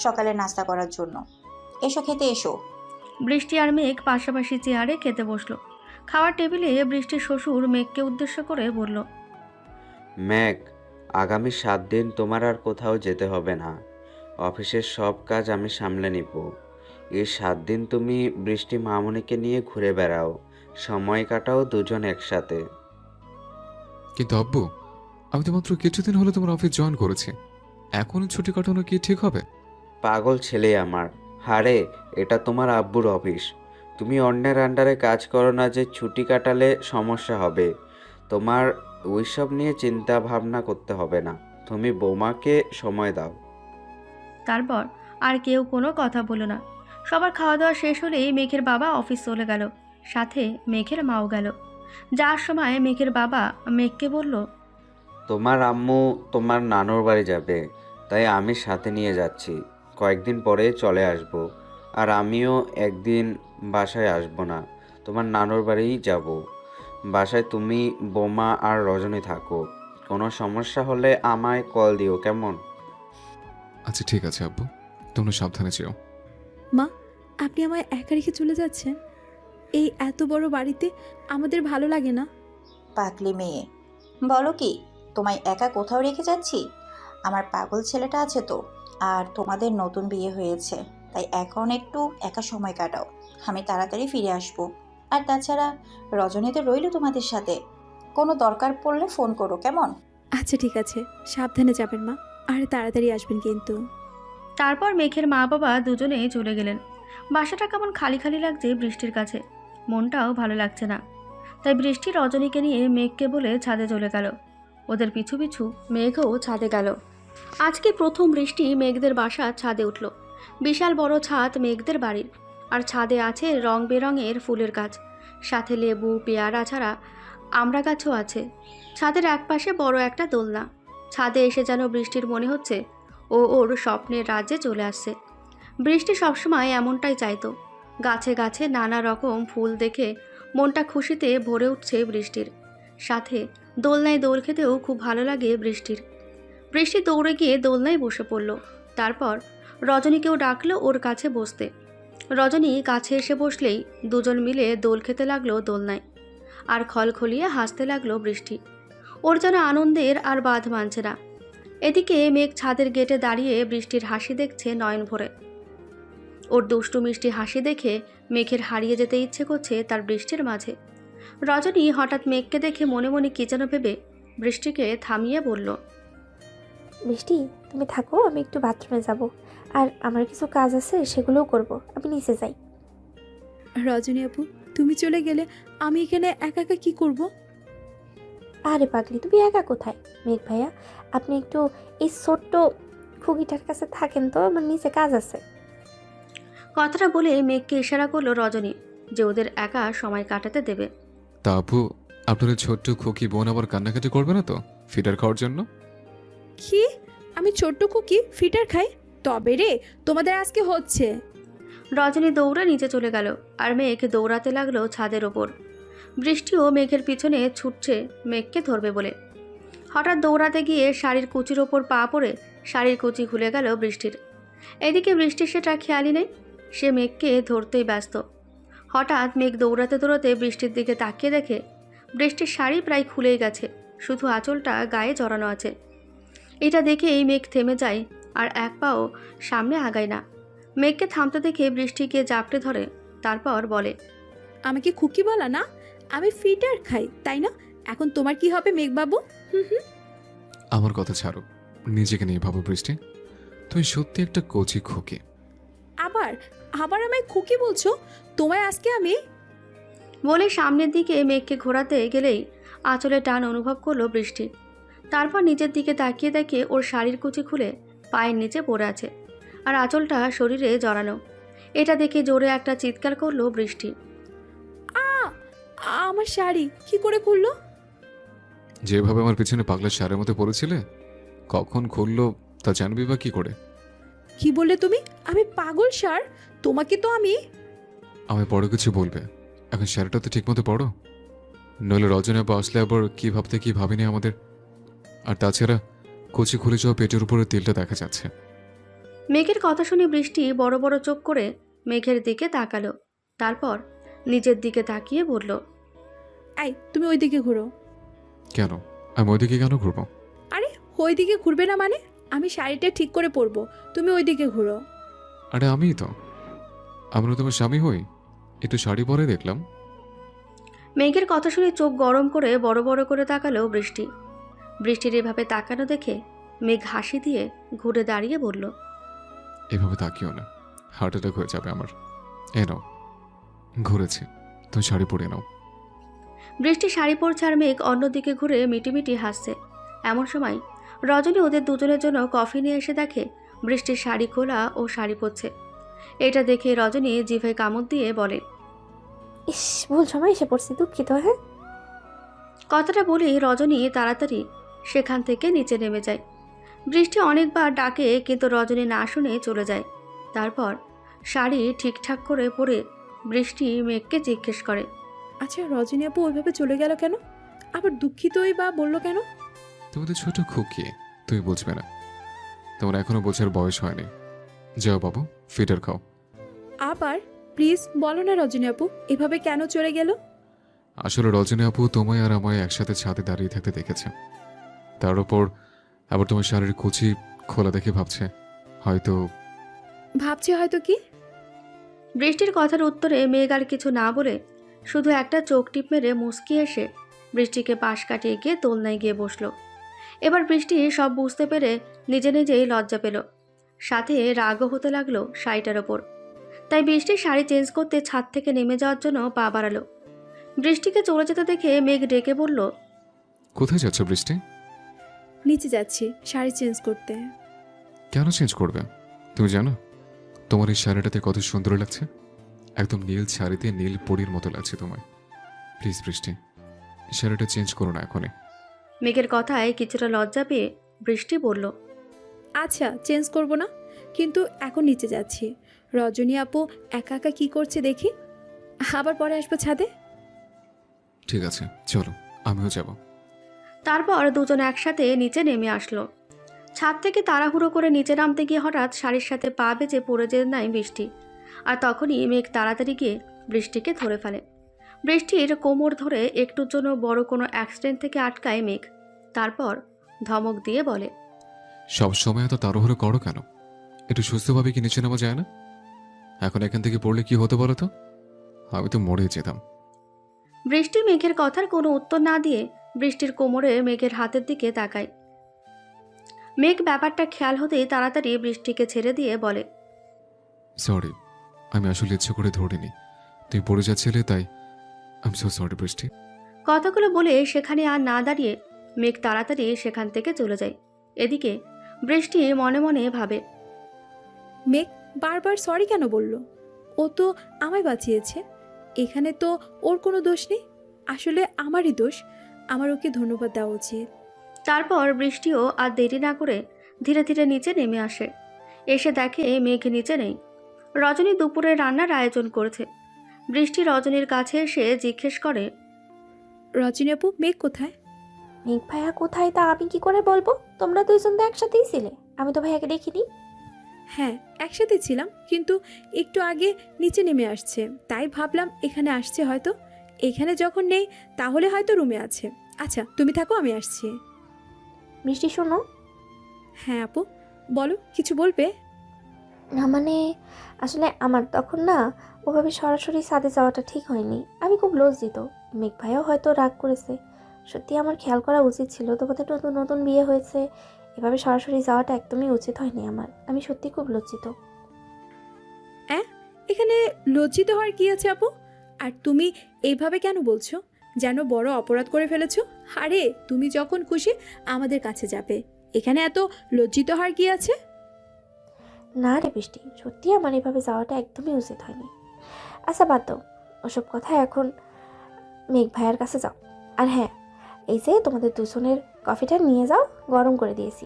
সকালে নাস্তা করার জন্য। এসো, খেতে এসো। বৃষ্টি আর মেঘ পাশাপাশি চেয়ারে খেতে বসলো। খাওয়ার টেবিলে বৃষ্টির শ্বশুর মেঘকে উদ্দেশ্য করে বলল, ম্যাক, আগামী 7 দিন তোমার আর কোথাও যেতে হবে না। অফিসের সব কাজ আমি সামলে নিব। এই 7 দিন তুমি বৃষ্টি মামুনিকে নিয়ে ঘুরে বেড়াও, সময় কাটাও দুজন একসাথে। কিন্তু আব্বু, আমি তো মাত্র কিছুদিন হলো তোমার অফিস জয়েন করেছি, এখন ছুটি কাটানো কি ঠিক হবে? পাগল ছেলে আমার। হারে, এটা তোমার আব্বুর অফিস। তুমি অন্যের আন্ডারে কাজ করো না যে ছুটি কাটালে সমস্যা হবে। তোমার ওইসব নিয়ে চিন্তা ভাবনা করতে হবে না। তুমি বৌমাকে সময় দাও। তারপর আর কেউ কোনো কথা বলল না। সবার খাওয়া দাওয়া শেষ হলেই মেঘের বাবা অফিস চলে গেল, সাথে মেঘের মাও গেল। যাওয়ার সময় মেঘের বাবা মেঘকে বলল, তোমার আম্মু তোমার নানুর বাড়ি যাবে, তাই আমি সাথে নিয়ে যাচ্ছি। কয়েকদিন পরে চলে আসব। আর আমিও একদিন বাসায় আসব না, তোমার নানুর বাড়িই যাব। বাসায় তুমি, বোমা আর রজনী থাকো। কোনো সমস্যা হলে আমায় কল দিও, কেমন? আচ্ছা ঠিক আছে আব্বু, তোমরা সাবধানে যেও। মা, আপনি আমায় একা রেখে চলে যাচ্ছেন? এই এত বড় বাড়িতে আমাদের ভালো লাগে না? পাগলি মেয়ে, বলো কি তোমায় একা কোথাও রেখে যাচ্ছি? আমার পাগল ছেলেটা আছে তো, আর তোমাদের নতুন বিয়ে হয়েছে, তাই এখন একটু একা সময় কাটাও। আমি তাড়াতাড়ি ফিরে আসবো। আর তাছাড়া রজনী তো রইল তোমাদের সাথে, কোনো দরকার পড়লে ফোন করো, কেমন? আচ্ছা ঠিক আছে, সাবধানে যাবেন মা, আর তাড়াতাড়ি আসবেন কিন্তু। তারপর মেঘের মা বাবা দুজনেই চলে গেলেন। বাসাটা কেমন খালি খালি লাগছে বৃষ্টির কাছে, মনটাও ভালো লাগছে না। তাই বৃষ্টি রজনীকে নিয়ে মেঘকে বলে ছাদে চলে গেল। ওদের পিছু পিছু মেঘও ছাদে গেল। আজকে প্রথম বৃষ্টি মেঘদের বাসা ছাদে উঠল। বিশাল বড় ছাদ মেঘদের বাড়ির, আর ছাদে আছে রং বেরঙের ফুলের গাছ, সাথে লেবু পেয়ারা ছাড়া আমড়া গাছও আছে। ছাদের একপাশে বড় একটা দোলনা। ছাদে এসে যেন বৃষ্টির মনে হচ্ছে ও ওর স্বপ্নের রাজ্যে চলে আসছে। বৃষ্টি সবসময় এমনটাই চাইতো। গাছে গাছে নানা রকম ফুল দেখে মনটা খুশিতে ভরে উঠছে বৃষ্টির। সাথে দোলনায় দোল খেতেও খুব ভালো লাগে বৃষ্টির। বৃষ্টি দৌড়ে গিয়ে দোলনায় বসে পড়ল। তারপর রজনীকেও ডাকলো ওর কাছে বসতে। রজনী কাছে এসে বসলেই দুজন মিলে দোল খেতে লাগলো দোলনায়, আর খলখলিয়ে হাসতে লাগলো বৃষ্টি। ওর যেন আনন্দের আর বাঁধ মানছে না। এদিকে মেঘ ছাদের গেটে দাঁড়িয়ে বৃষ্টির হাসি দেখছে নয়ন ভরে। ওর দুষ্টু মিষ্টি হাসি দেখে মেঘের হারিয়ে যেতে ইচ্ছে করছে তার বৃষ্টির মাঝে। রজনী হঠাৎ মেঘকে দেখে মনে মনে কি যেন ভেবে বৃষ্টিকে থামিয়ে বলল, বৃষ্টি, তুমি থাকো, আমি একটু বাথরুমে যাব, আর আমার কিছু কাজ আছে সেগুলোও করব। আমি নিচে যাই। রজনী আপু, তুমি চলে গেলে আমি এখানে একা একা কি করব? আরে পাগলি, তুমি একা কোথায়? মেঘ ভাইয়া, আপনি একটু এই ছোট্ট খুকিটার কাছে থাকেন তো, আমার নিচে কাজ আছে। কথাটা বলে মেঘকে ইশারা করলো রজনী যে ওদের একা সময় কাটাতে দেবে। তা আপু, আপনার ওই ছোট্ট খুকি বোন আবার কান্নাকাটি করবে না তো ফিডার খাওয়ার জন্য? কি? আমি ছোট্ট কুকি ফিটার খাই? তবে রে, তোমাদের আজকে হচ্ছে। রজনী দৌড়ে নিচে চলে গেল, আর মেঘ দৌড়াতে লাগলো ছাদের ওপর। বৃষ্টিও মেঘের পিছনে ছুটছে মেঘকে ধরবে বলে। হঠাৎ দৌড়াতে গিয়ে শাড়ির কুচির ওপর পা পড়ে শাড়ির কুচি খুলে গেল বৃষ্টির। এদিকে বৃষ্টির সেটা খেয়ালই নেই, সে মেঘকে ধরতেই ব্যস্ত। হঠাৎ মেঘ দৌড়াতে দৌড়াতে বৃষ্টির দিকে তাকিয়ে দেখে বৃষ্টির শাড়ি প্রায় খুলেই গেছে, শুধু আঁচলটা গায়ে জড়ানো আছে। এটা দেখে এই মেঘ থেমে যায়, আর এক পাও সামনে আগায় না। মেঘকে থামতে দেখে বৃষ্টি গিয়ে জাপটে ধরে, তারপর বলে, আমাকে খুকি বলা না, আমি ফিটার খাই, তাই না? এখন তোমার কি হবে মেঘবাবু? হুম হুম। আমার কথা ছাড়ো, নিজেকে নিয়ে ভাবো বৃষ্টি। তুমি সত্যি একটা কচি খুকি। আবার আবার আমায় খুকি বলছো? তোমায় আজকে আমি। বলে সামনের দিকে মেঘকে ঘোরাতে গেলেই আঁচলে টান অনুভব করলো বৃষ্টি। তারপর নিচের দিকে তাকিয়ে দেখে ওর শাড়ির কুচি খুলে পায়ের নিচে পড়ে আছে, আর আঁচলটা শরীরে জড়ানো। এটা দেখে জোরে একটা চিৎকার করলো বৃষ্টি। আ আমার শাড়ি কি করে খুললো? যেভাবে আমার পিছনে পাগলার সারের মতো পড়েছিলে, কখন খুললো তা জানবি বা কি করে? কি বললে তুমি? আমি পাগল সার? তোমাকে তো আমি। আমি বড় কিছু বলবে, এখন শাড়িটা তো ঠিক মতো পড়ো, নইলে রজনী আপা আসলে আবার কি ভাবতে কি ভাবিনি আমাদের। আর তাছাড়া কচি খুলে যাওয়া পেটের উপরে তেলটা দেখা যাচ্ছে। মেঘের কথা শুনে বৃষ্টি বড় বড় চোখ করে মেঘের দিকে তাকালো। তারপর নিজের দিকে তাকিয়ে বলল, এই তুমি ওইদিকে ঘুরো। কেন? আমি ওইদিকে কেন ঘুরবো? আরে ওইদিকে ঘুরবে না মানে? আমি শাড়িটা ঠিক করে পরবো, তুমি ওইদিকে ঘুরো। আরে আমিই তো, আমরা তোমার স্বামী হই, একটু শাড়ি পরে দেখলাম। মেঘের কথা শুনে চোখ গরম করে বড় বড় করে তাকালো বৃষ্টি। বৃষ্টির এভাবে তাকানো দেখে মেঘ হাসি দিয়ে ঘুরে দাঁড়িয়ে বলল, এভাবে তাকিও না, হার্ট অ্যাটাক হয়ে যাবে আমার। এ নাও, ঘুরেছি, তুমি শাড়ি পরে নাও। বৃষ্টি শাড়ি পরছে আর মেঘ অন্যদিকে ঘুরে মিটিমিটি হাসছে। এমন সময় রজনী ওদের দুজনের জন্য কফি নিয়ে এসে দেখে বৃষ্টির শাড়ি খোলা ও শাড়ি পরছে। এটা দেখে রজনী জিভে কামড় দিয়ে বলে, ইস, ভুল সময় এসে পড়ছি, দুঃখিত। হ্যাঁ, কথাটা বলেই রজনী তাড়াতাড়ি সেখান থেকে নিচে নেমে যায়। বৃষ্টি অনেকবার ডাকে, কিন্তু রজনী না শুনে চলে যায়। তারপর শাড়ি ঠিকঠাক করে পরে বৃষ্টি মেঘকে জিজ্ঞেস করে, আচ্ছা রজনী আপু ওইভাবে চলে গেল কেন? আবার দুঃখিতই বা বললো কেন? তুমি তো ছোট খুকি, তুমি বুঝবে না, তোমার এখনো বোঝার বয়স হয়নি। যাও বাবু, ফিডার খাও। আবার প্লিজ বলো না রজনী আপু এভাবে কেন চলে গেল? আসলে রজনী আপু তোমায় আর আমায় একসাথে ছাদে দাঁড়িয়ে থাকতে দেখেছে। তার উপর আবার তোমার শাড়ির কুচি খোলা দেখে ভাবছে হয়তো। ভাবছি হয়তো কি? বৃষ্টির কথার উত্তরে মেঘ আর কিছু না বলে শুধু একটা চোখ টিপ মেরে মুচকি এসে বৃষ্টিকে পাশ কাটিয়ে গিয়ে দোলনায় গিয়ে বসলো। এবার বৃষ্টি সব বুঝতে পেরে নিজে নিজেই লজ্জা পেল, সাথে রাগও হতে লাগলো শাড়িটার ওপর। তাই বৃষ্টির শাড়ি চেঞ্জ করতে ছাদ থেকে নেমে যাওয়ার জন্য পা বাড়ালো। বৃষ্টিকে চলে যেতে দেখে মেঘ ডেকে বলল, কোথায় যাচ্ছ বৃষ্টি? নিচে যাচ্ছি শাড়ি চেঞ্জ করতে। কেন চেঞ্জ করবে? তুমি জানো তোমার এই শাড়িটাতে কত সুন্দর লাগছে। একদম নীল শাড়িতে নীল পরীর মতো লাগছে তোমায়। প্লিজ বৃষ্টি, শাড়িটা চেঞ্জ করো না এখনই। মেঘের কথায় কিছুটা লজ্জা পেয়ে বৃষ্টি বলল, আচ্ছা চেঞ্জ করব না, কিন্তু এখন নিচে যাচ্ছি। রজনী আপু একা একা কি করছে দেখি, আবার পরে আসবো ছাদে। ঠিক আছে চলো, আমিও যাব। তারপর দুজন একসাথে নিচে নেমে আসলো। ছাদ থেকে তাড়াহুড়ো করে নিচে নামতে গিয়ে হঠাৎ শাড়ির সাথে পা বেজে পড়ে যেতে নাই বৃষ্টি। আর তখনই মেঘ তাড়াতাড়ি গিয়ে বৃষ্টিকে ধরে ফেলে। বৃষ্টির কোমর ধরে একটুর জন্য বড় কোনো অ্যাক্সিডেন্ট থেকে আটকায় মেঘ। তারপর ধমক দিয়ে বলে, সব সময় এত তাড়াহুড়ো করো কেন? একটু সুস্থভাবে কি নিচে নামা যায় না? এখন এখান থেকে পড়লে কি হতো বলো তো? আমি তো মরে যেতাম। বৃষ্টি মেঘের কথার কোনো উত্তর না দিয়ে বৃষ্টির কোমরে মেঘের হাতের দিকে তাকায়। মেঘ ব্যাপারটা খেয়াল হতেই তাড়াতাড়ি বৃষ্টিকে ছেড়ে দিয়ে বলে, সরি, আমি আসলে ইচ্ছে করে ধরিনি। তুই পড়ে যাচ্ছিলে তাই। আই সো সরি বৃষ্টি। কথাগুলো বলে সেখানে আর না দাঁড়িয়ে মেঘ তাড়াতাড়ি সেখান থেকে চলে যায়। এদিকে বৃষ্টি মনে মনে ভাবে, মেঘ বারবার সরি কেন বলল? ও তো আমায় বাঁচিয়েছে, এখানে তো ওর কোনো দোষ নেই। আসলে আমারই দোষ, আমার ওকে ধন্যবাদ দেওয়া উচিত। তারপর বৃষ্টিও আর দেরি না করে ধীরে ধীরে নিচে নেমে আসে। এসে দেখে মেঘ নিচে নেই। রজনী দুপুরে রান্নার আয়োজন করেছে। বৃষ্টি রজনীর কাছে এসে জিজ্ঞেস করে, রজনী আপু মেঘ কোথায়? মেঘ ভাইয়া কোথায় তা আমি কি করে বলবো? তোমরা দুইজন তো একসাথেই ছিলে, আমি তো ভাইয়াকে দেখিনি। হ্যাঁ একসাথে ছিলাম, কিন্তু একটু আগে নিচে নেমে আসছে, তাই ভাবলাম এখানে আসছে হয়তো। এখানে যখন নেই তাহলে হয়তো রুমে আছে। আচ্ছা তুমি থাকো, আমি আসছি। বৃষ্টি শোনো হ্যাঁ আপু বলো, কিছু বলবে? না মানে আসলে আমার তখন না ওভাবে সরাসরি ছাদে যাওয়াটা ঠিক হয়নি। আমি খুব লজ্জিত। মেঘ ভাইয়াও হয়তো রাগ করেছে। সত্যি আমার খেয়াল করা উচিত ছিল, তোমাদের নতুন নতুন বিয়ে হয়েছে, এভাবে সরাসরি যাওয়াটা একদমই উচিত হয়নি আমার। আমি সত্যি খুব লজ্জিত। এখানে লজ্জিত হওয়ার কি আছে আপু? আর তুমি এইভাবে কেন বলছো, যেন বড় অপরাধ করে ফেলেছো? আরে তুমি যখন খুশি আমাদের কাছে যাবে, এখানে এত লজ্জিত হওয়ার কি আছে? না রে বৃষ্টি, সত্যি আমার এভাবে যাওয়াটা একদমই উচিত হয়নি। আচ্ছা বাদ দাও ওসব কথা, এখন মেঘ ভাইয়ার কাছে যাও। আর হ্যাঁ, এই যে তোমাদের দুজনের কফিটা নিয়ে যাও, গরম করে দিয়েছি।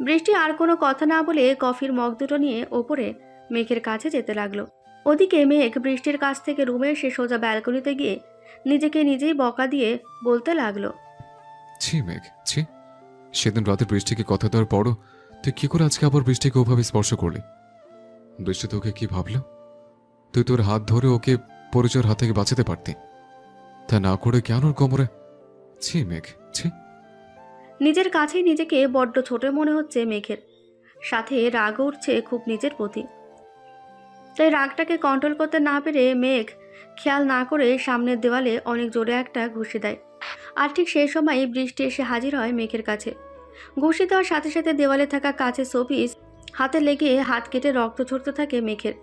বৃষ্টি আর কোনো কথা না বলে কফির মগ দুটো নিয়ে ওপরে মেঘের কাছে যেতে লাগলো। ওদিকে মেঘ বৃষ্টির কাছ থেকে রুমে এসে সোজা ব্যালকনিতে গিয়ে নিজেকে নিজেই বকা দিয়ে বলতে লাগলো, ছি মেঘ ছি, সেদিন রাতে বৃষ্টিকে কথা দেওয়ার পরও তুই কি করে আজকে আবার বৃষ্টিকে ওভাবে স্পর্শ করলি? বৃষ্টি তোকে কি ভাবলো? তুই তোর হাত ধরে ওকে পরিচয়ের হাত থেকে বাঁচাতে পারতি, তা না করে কেন ওর কোমরে? ছি মেঘ ছি। নিজের কাছেই নিজেকে বড্ড ছোট মনে হচ্ছে মেঘের, সাথে রাগ উঠছে খুব নিজের প্রতি। তাই রাগটাকে কন্ট্রোল করতে না পেরে মেঘ খেয়াল না করে সামনের দেওয়ালে অনেক জোরে একটা ঘুষি দেয়। আর ঠিক সেই সময় বৃষ্টি এসে হাজির হয় মেঘের কাছে। ঘুষি দেওয়ার সাথে সাথে দেওয়ালে থাকা কাচের শোপিস হাতে লেগে হাত কেটে রক্ত ঝরতে থাকে মেঘের।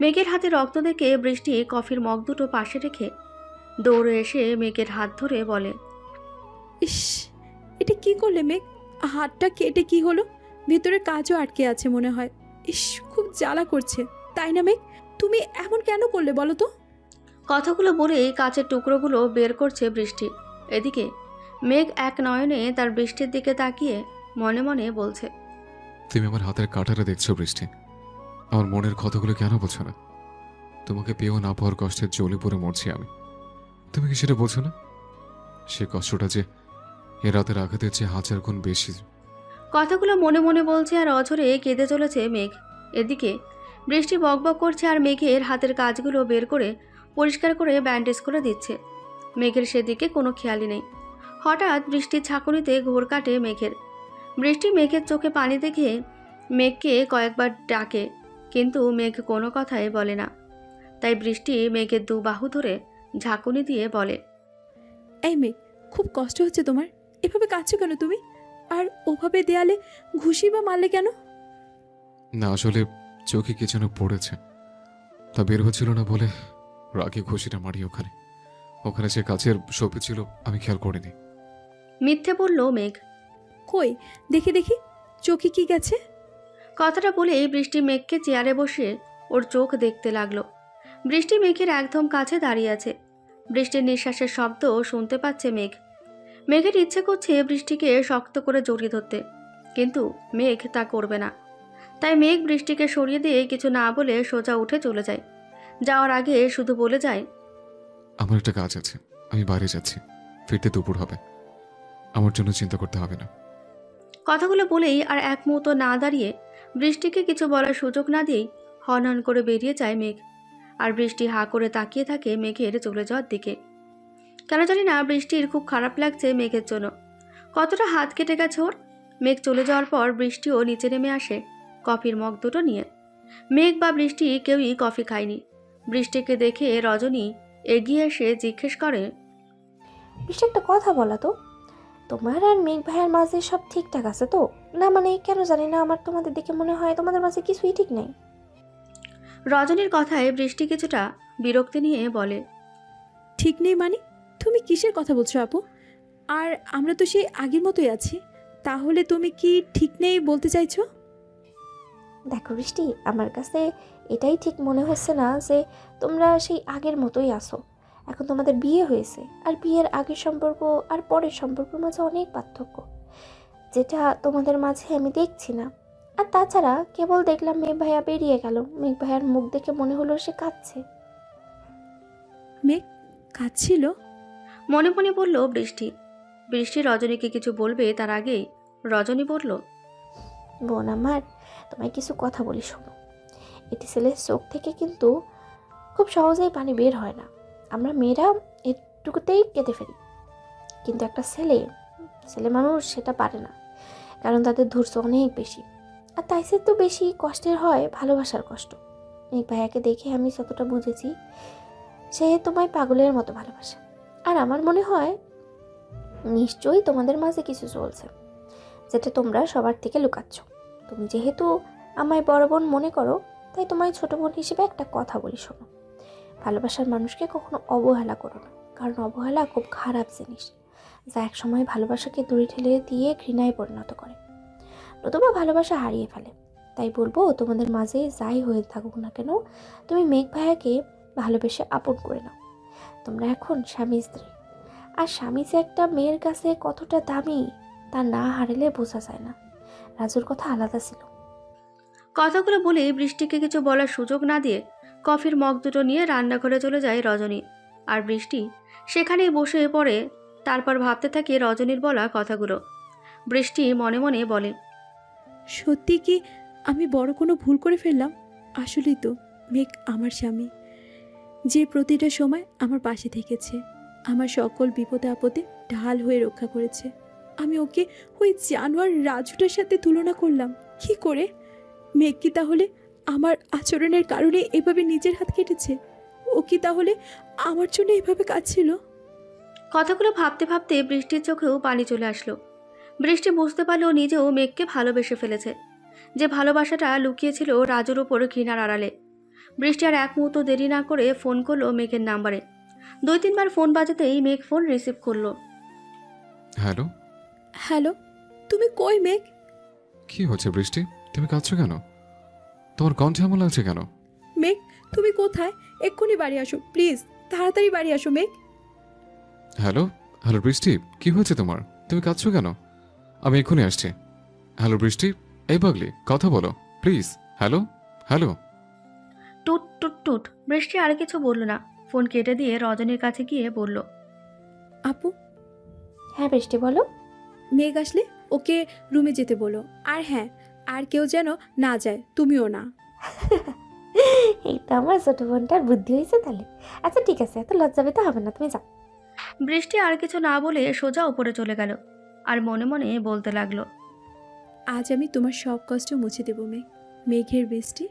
মেঘের হাতে রক্ত দেখে বৃষ্টি কফির মগ দুটো পাশে রেখে দৌড়ে এসে মেঘের হাত ধরে বলে, ইস, এটা কি করলে মেঘ? হাতটা কেটে কি হলো? ভিতরে কাজও আটকে আছে মনে হয়। ইস, খুব জ্বালা করছে, তাই না মেঘ? তুমি এমন কেন করলে বলো তো? কথাগুলো বলেই কাচের টুকরোগুলো বের করছে বৃষ্টি। এদিকে মেঘ এক নয়নে তার বৃষ্টির দিকে তাকিয়ে মনে মনে বলছে, তুমি আমার হাতের কাঁটাটা দেখছো বৃষ্টি, আমার মনের কথাগুলো কেন বলছো না? তোমাকে পেয়েও না পাওয়ার কষ্টের জ্বলে পড়ে মরছি আমি। তুমি কি সেটা বোঝো না? সে কষ্টটা যে এ রাতের আঘাতের চেয়ে 1000 গুণ বেশি। কথাগুলো মনে মনে বলছে আর অঝরে কেঁদে চলেছে মেঘ। এদিকে বৃষ্টি বকবক করছে আর মেঘের হাতের কাজগুলো বের করে পরিষ্কার করে ব্যান্ডেজ করে দিচ্ছে। মেঘের সেদিকে কোনো খেয়ালই নেই। হঠাৎ বৃষ্টির ছাঁকুনিতে ঘোর কাটে মেঘের। বৃষ্টি মেঘের চোখে পানি দেখে মেঘকে কয়েকবার ডাকে, কিন্তু মেঘ কোনো কথাই বলে না। তাই বৃষ্টি মেঘের দু বাহু ধরে ঝাঁকুনি দিয়ে বলে, এই মেঘ, খুব কষ্ট হচ্ছে তোমার? এভাবে কাঁদছো কেন তুমি? আর ওভাবে দেয়ালে ঘুষি বা মারলে কেন? না, আসলে চোখে কি যেন পড়েছে, তা বের হচ্ছিল না বলে রাগে খুশিটা মারি। ওখানে ওখানে যে কাছের সবই ছিল আমি খেয়াল করিনি। মিথ্যে বলল মেঘ। কই, দেখি দেখি, চোখে কি গেছে? কথাটা বলেই বৃষ্টি মেঘকে চেয়ারে বসিয়ে ওর চোখ দেখতে লাগলো। বৃষ্টি মেঘের একদম কাছে দাঁড়িয়ে আছে। বৃষ্টির নিঃশ্বাসের শব্দ শুনতে পাচ্ছে মেঘ। মেঘের ইচ্ছে করছে বৃষ্টিকে শক্ত করে জড়িয়ে ধরতে, কিন্তু মেঘ তা করবে না। তাই মেঘ বৃষ্টিকে সরিয়ে দিয়ে কিছু না বলে সোজা উঠে চলে যায়। যাওয়ার আগে শুধু বলে যায়, আমার একটা কাজ আছে, আমি বাইরে যাচ্ছি, ফিরতে দুপুর হবে, আমার জন্য চিন্তা করতে হবে না। কথাগুলো বলেই আর এক মুহূর্ত না দাঁড়িয়ে বৃষ্টিকে কিছু বলার সুযোগ না দিয়েই হনহন করে বেরিয়ে যায় মেঘ। আর বৃষ্টি হাঁ করে তাকিয়ে থাকে মেঘের চলে যাওয়ার দিকে। কেন জানি না বৃষ্টির খুব খারাপ লাগছে মেঘের জন্য। কতটা হাত কেটে গেছে ওর। মেঘ চলে যাওয়ার পর বৃষ্টিও নিচে নেমে আসে কফির মগ দুটো নিয়ে। মেঘ বা বৃষ্টি কেউই কফি খায়নি। বৃষ্টিকে দেখে রজনী এগিয়ে এসে জিজ্ঞেস করে, বৃষ্টি, একটা কথা বলা তো, তোমার আর মেঘ ভাইয়ের মাঝে সব ঠিকঠাক আছে তো? না মানে কেন জানি না, আমার তোমাদের দেখে মনে হয় তোমাদের মাঝে কিছুই ঠিক নেই। রজনীর কথায় বৃষ্টি কিছুটা বিরক্তি নিয়ে বলে, ঠিক নেই মানে? তুমি কিসের কথা বলছো আপু? আর আমরা তো সেই আগের মতোই আছি। তাহলে তুমি কি ঠিক নেই বলতে চাইছো? দেখো বৃষ্টি, আমার কাছে এটাই ঠিক মনে হচ্ছে না যে তোমরা সেই আগের মতোই আসো। এখন তোমাদের বিয়ে হয়েছে, আর বিয়ের আগের সম্পর্ক আর পরের সম্পর্কের মাঝে অনেক পার্থক্য, যেটা তোমাদের মাঝে আমি দেখছি না। আর তাছাড়া কেবল দেখলাম মেঘ ভাইয়া বেরিয়ে গেল, মেঘ ভাইয়ার মুখ দেখে মনে হলো সে কাঁদছে। মেঘ কাঁদছিল? মনে মনে বলল বৃষ্টি। বৃষ্টি রজনীকে কিছু বলবে তার আগেই রজনী বলল, বোন আমার, তোমায় কিছু কথা বলি শোনো। এটি ছেলের চোখ থেকে কিন্তু খুব সহজেই পানি বের হয় না। আমরা মেয়েরা এটুকুতেই কেঁদে ফেলি, কিন্তু একটা ছেলে ছেলে মানুষ সেটা পারে না, কারণ তাদের ধৈর্য অনেক বেশি। আর তাই সে তো বেশি কষ্টের হয় ভালোবাসার কষ্ট। মেঘ ভাইয়াকে দেখে আমি যতটা বুঝেছি, সে তোমায় পাগলের মতো ভালোবাসে। আর আমার মনে হয় নিশ্চয়ই তোমাদের মাঝে কিছু চলছে, যেটা তোমরা সবার থেকে লুকাচ্ছ। তুমি যেহেতু আমায় বড় বোন মনে করো, তাই তোমায় ছোট বোন হিসেবে একটা কথা বলি শোনো। ভালোবাসার মানুষকে কখনো অবহেলা করো না, কারণ অবহেলা খুব খারাপ জিনিস, যা একসময় ভালোবাসাকে দূরে ঠেলে দিয়ে ঘৃণায় পরিণত করে, নতুবা ভালোবাসা হারিয়ে ফেলে। তাই বলবো, তোমাদের মাঝে যাই হয়ে থাকুক না কেন, তুমি মেঘ ভাইয়াকে ভালোবেসে আপন করে নাও। তোমরা এখন স্বামী স্ত্রী, আর স্বামী যে একটা মেয়ের কাছে কতটা দামি তা না হারালে বোঝা যায় না। রাজুর কথা আলাদা ছিল। কথাগুলো বলে বৃষ্টিকে কিছু বলার সুযোগ না দিয়ে কফির মগ দুটো নিয়ে রান্নাঘরে চলে যায় রজনী। আর বৃষ্টি সেখানেই বসে পড়ে। তারপর ভাবতে থাকে রজনীর বলা কথাগুলো। বৃষ্টি মনে মনে বলে, সত্যি কি আমি বড় কোনো ভুল করে ফেললাম? আসলেই তো মেঘ আমার স্বামী, যে প্রতিটা সময় আমার পাশে থেকেছে, আমার সকল বিপদে আপদে ঢাল হয়ে রক্ষা করেছে। আমি ওকে ওই জানোয়ার রাজুটার সাথে তুলনা করলাম কি করে? মেঘ কি তাহলে আমার আচরণের কারণে এভাবে নিজের হাত কেটেছে? ও কি তাহলে আমার জন্য এভাবে কাঁদছিল? কথাগুলো ভাবতে ভাবতে বৃষ্টির চোখেও পানি চলে আসলো। বৃষ্টি বুঝতে পারলেও নিজেও মেঘকে ভালোবেসে ফেলেছে, যে ভালোবাসাটা লুকিয়েছিল রাজুর ওপর ঘৃণার আড়ালে। বৃষ্টি আর এক মুহূর্ত দেরি না করে ফোন করলো মেঘের নাম্বারে। 2-3 বার ফোন বাজাতেই মেঘ ফোন রিসিভ করলো। হ্যালো, হ্যালো, তুমি কই মেঘ? কি হচ্ছে বৃষ্টি? তুমি কাঁদছো কেন? তোমার কণ্ঠে এমন লাগছে কেন? মেঘ, তুমি কোথায়? এক্ষুনি বাড়ি আসো প্লিজ, তাড়াতাড়ি বাড়ি আসো মেঘ। হ্যালো হ্যালো বৃষ্টি, কি হয়েছে তোমার? তুমি কাঁদছো কেন? আমি এক্ষুনি আসছি। হ্যালো বৃষ্টি, এই পাগলি কথা বলো প্লিজ। Hello hello. টুট টুট টুট। বৃষ্টি আর কিছু বলল না, ফোন কেটে দিয়ে রজনীর কাছে গিয়ে বলল, আপু, হ্যাঁ বৃষ্টি, বলো। মেঘ আসলে ওকে রুমে যেতে বলো। আর হ্যাঁ, আর কেউ যেন না যায়, তুমিও না। এই তো আমার ছোট বোনটার বুদ্ধি হয়েছে তাহলে। আচ্ছা ঠিক আছে, এত লজ্জা পেতে হবে না, তুমি যাও। বৃষ্টি আর কিছু না বলে সোজা উপরে চলে গেল আর মনে মনে বলতে লাগলো, আজ আমি তোমার সব কষ্ট মুছে দেবো মেঘ। মেঘের বৃষ্টি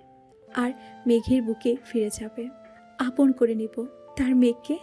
আর মেঘের বুকে ফিরে যাবে, আপন করে নিব তার মেঘকে।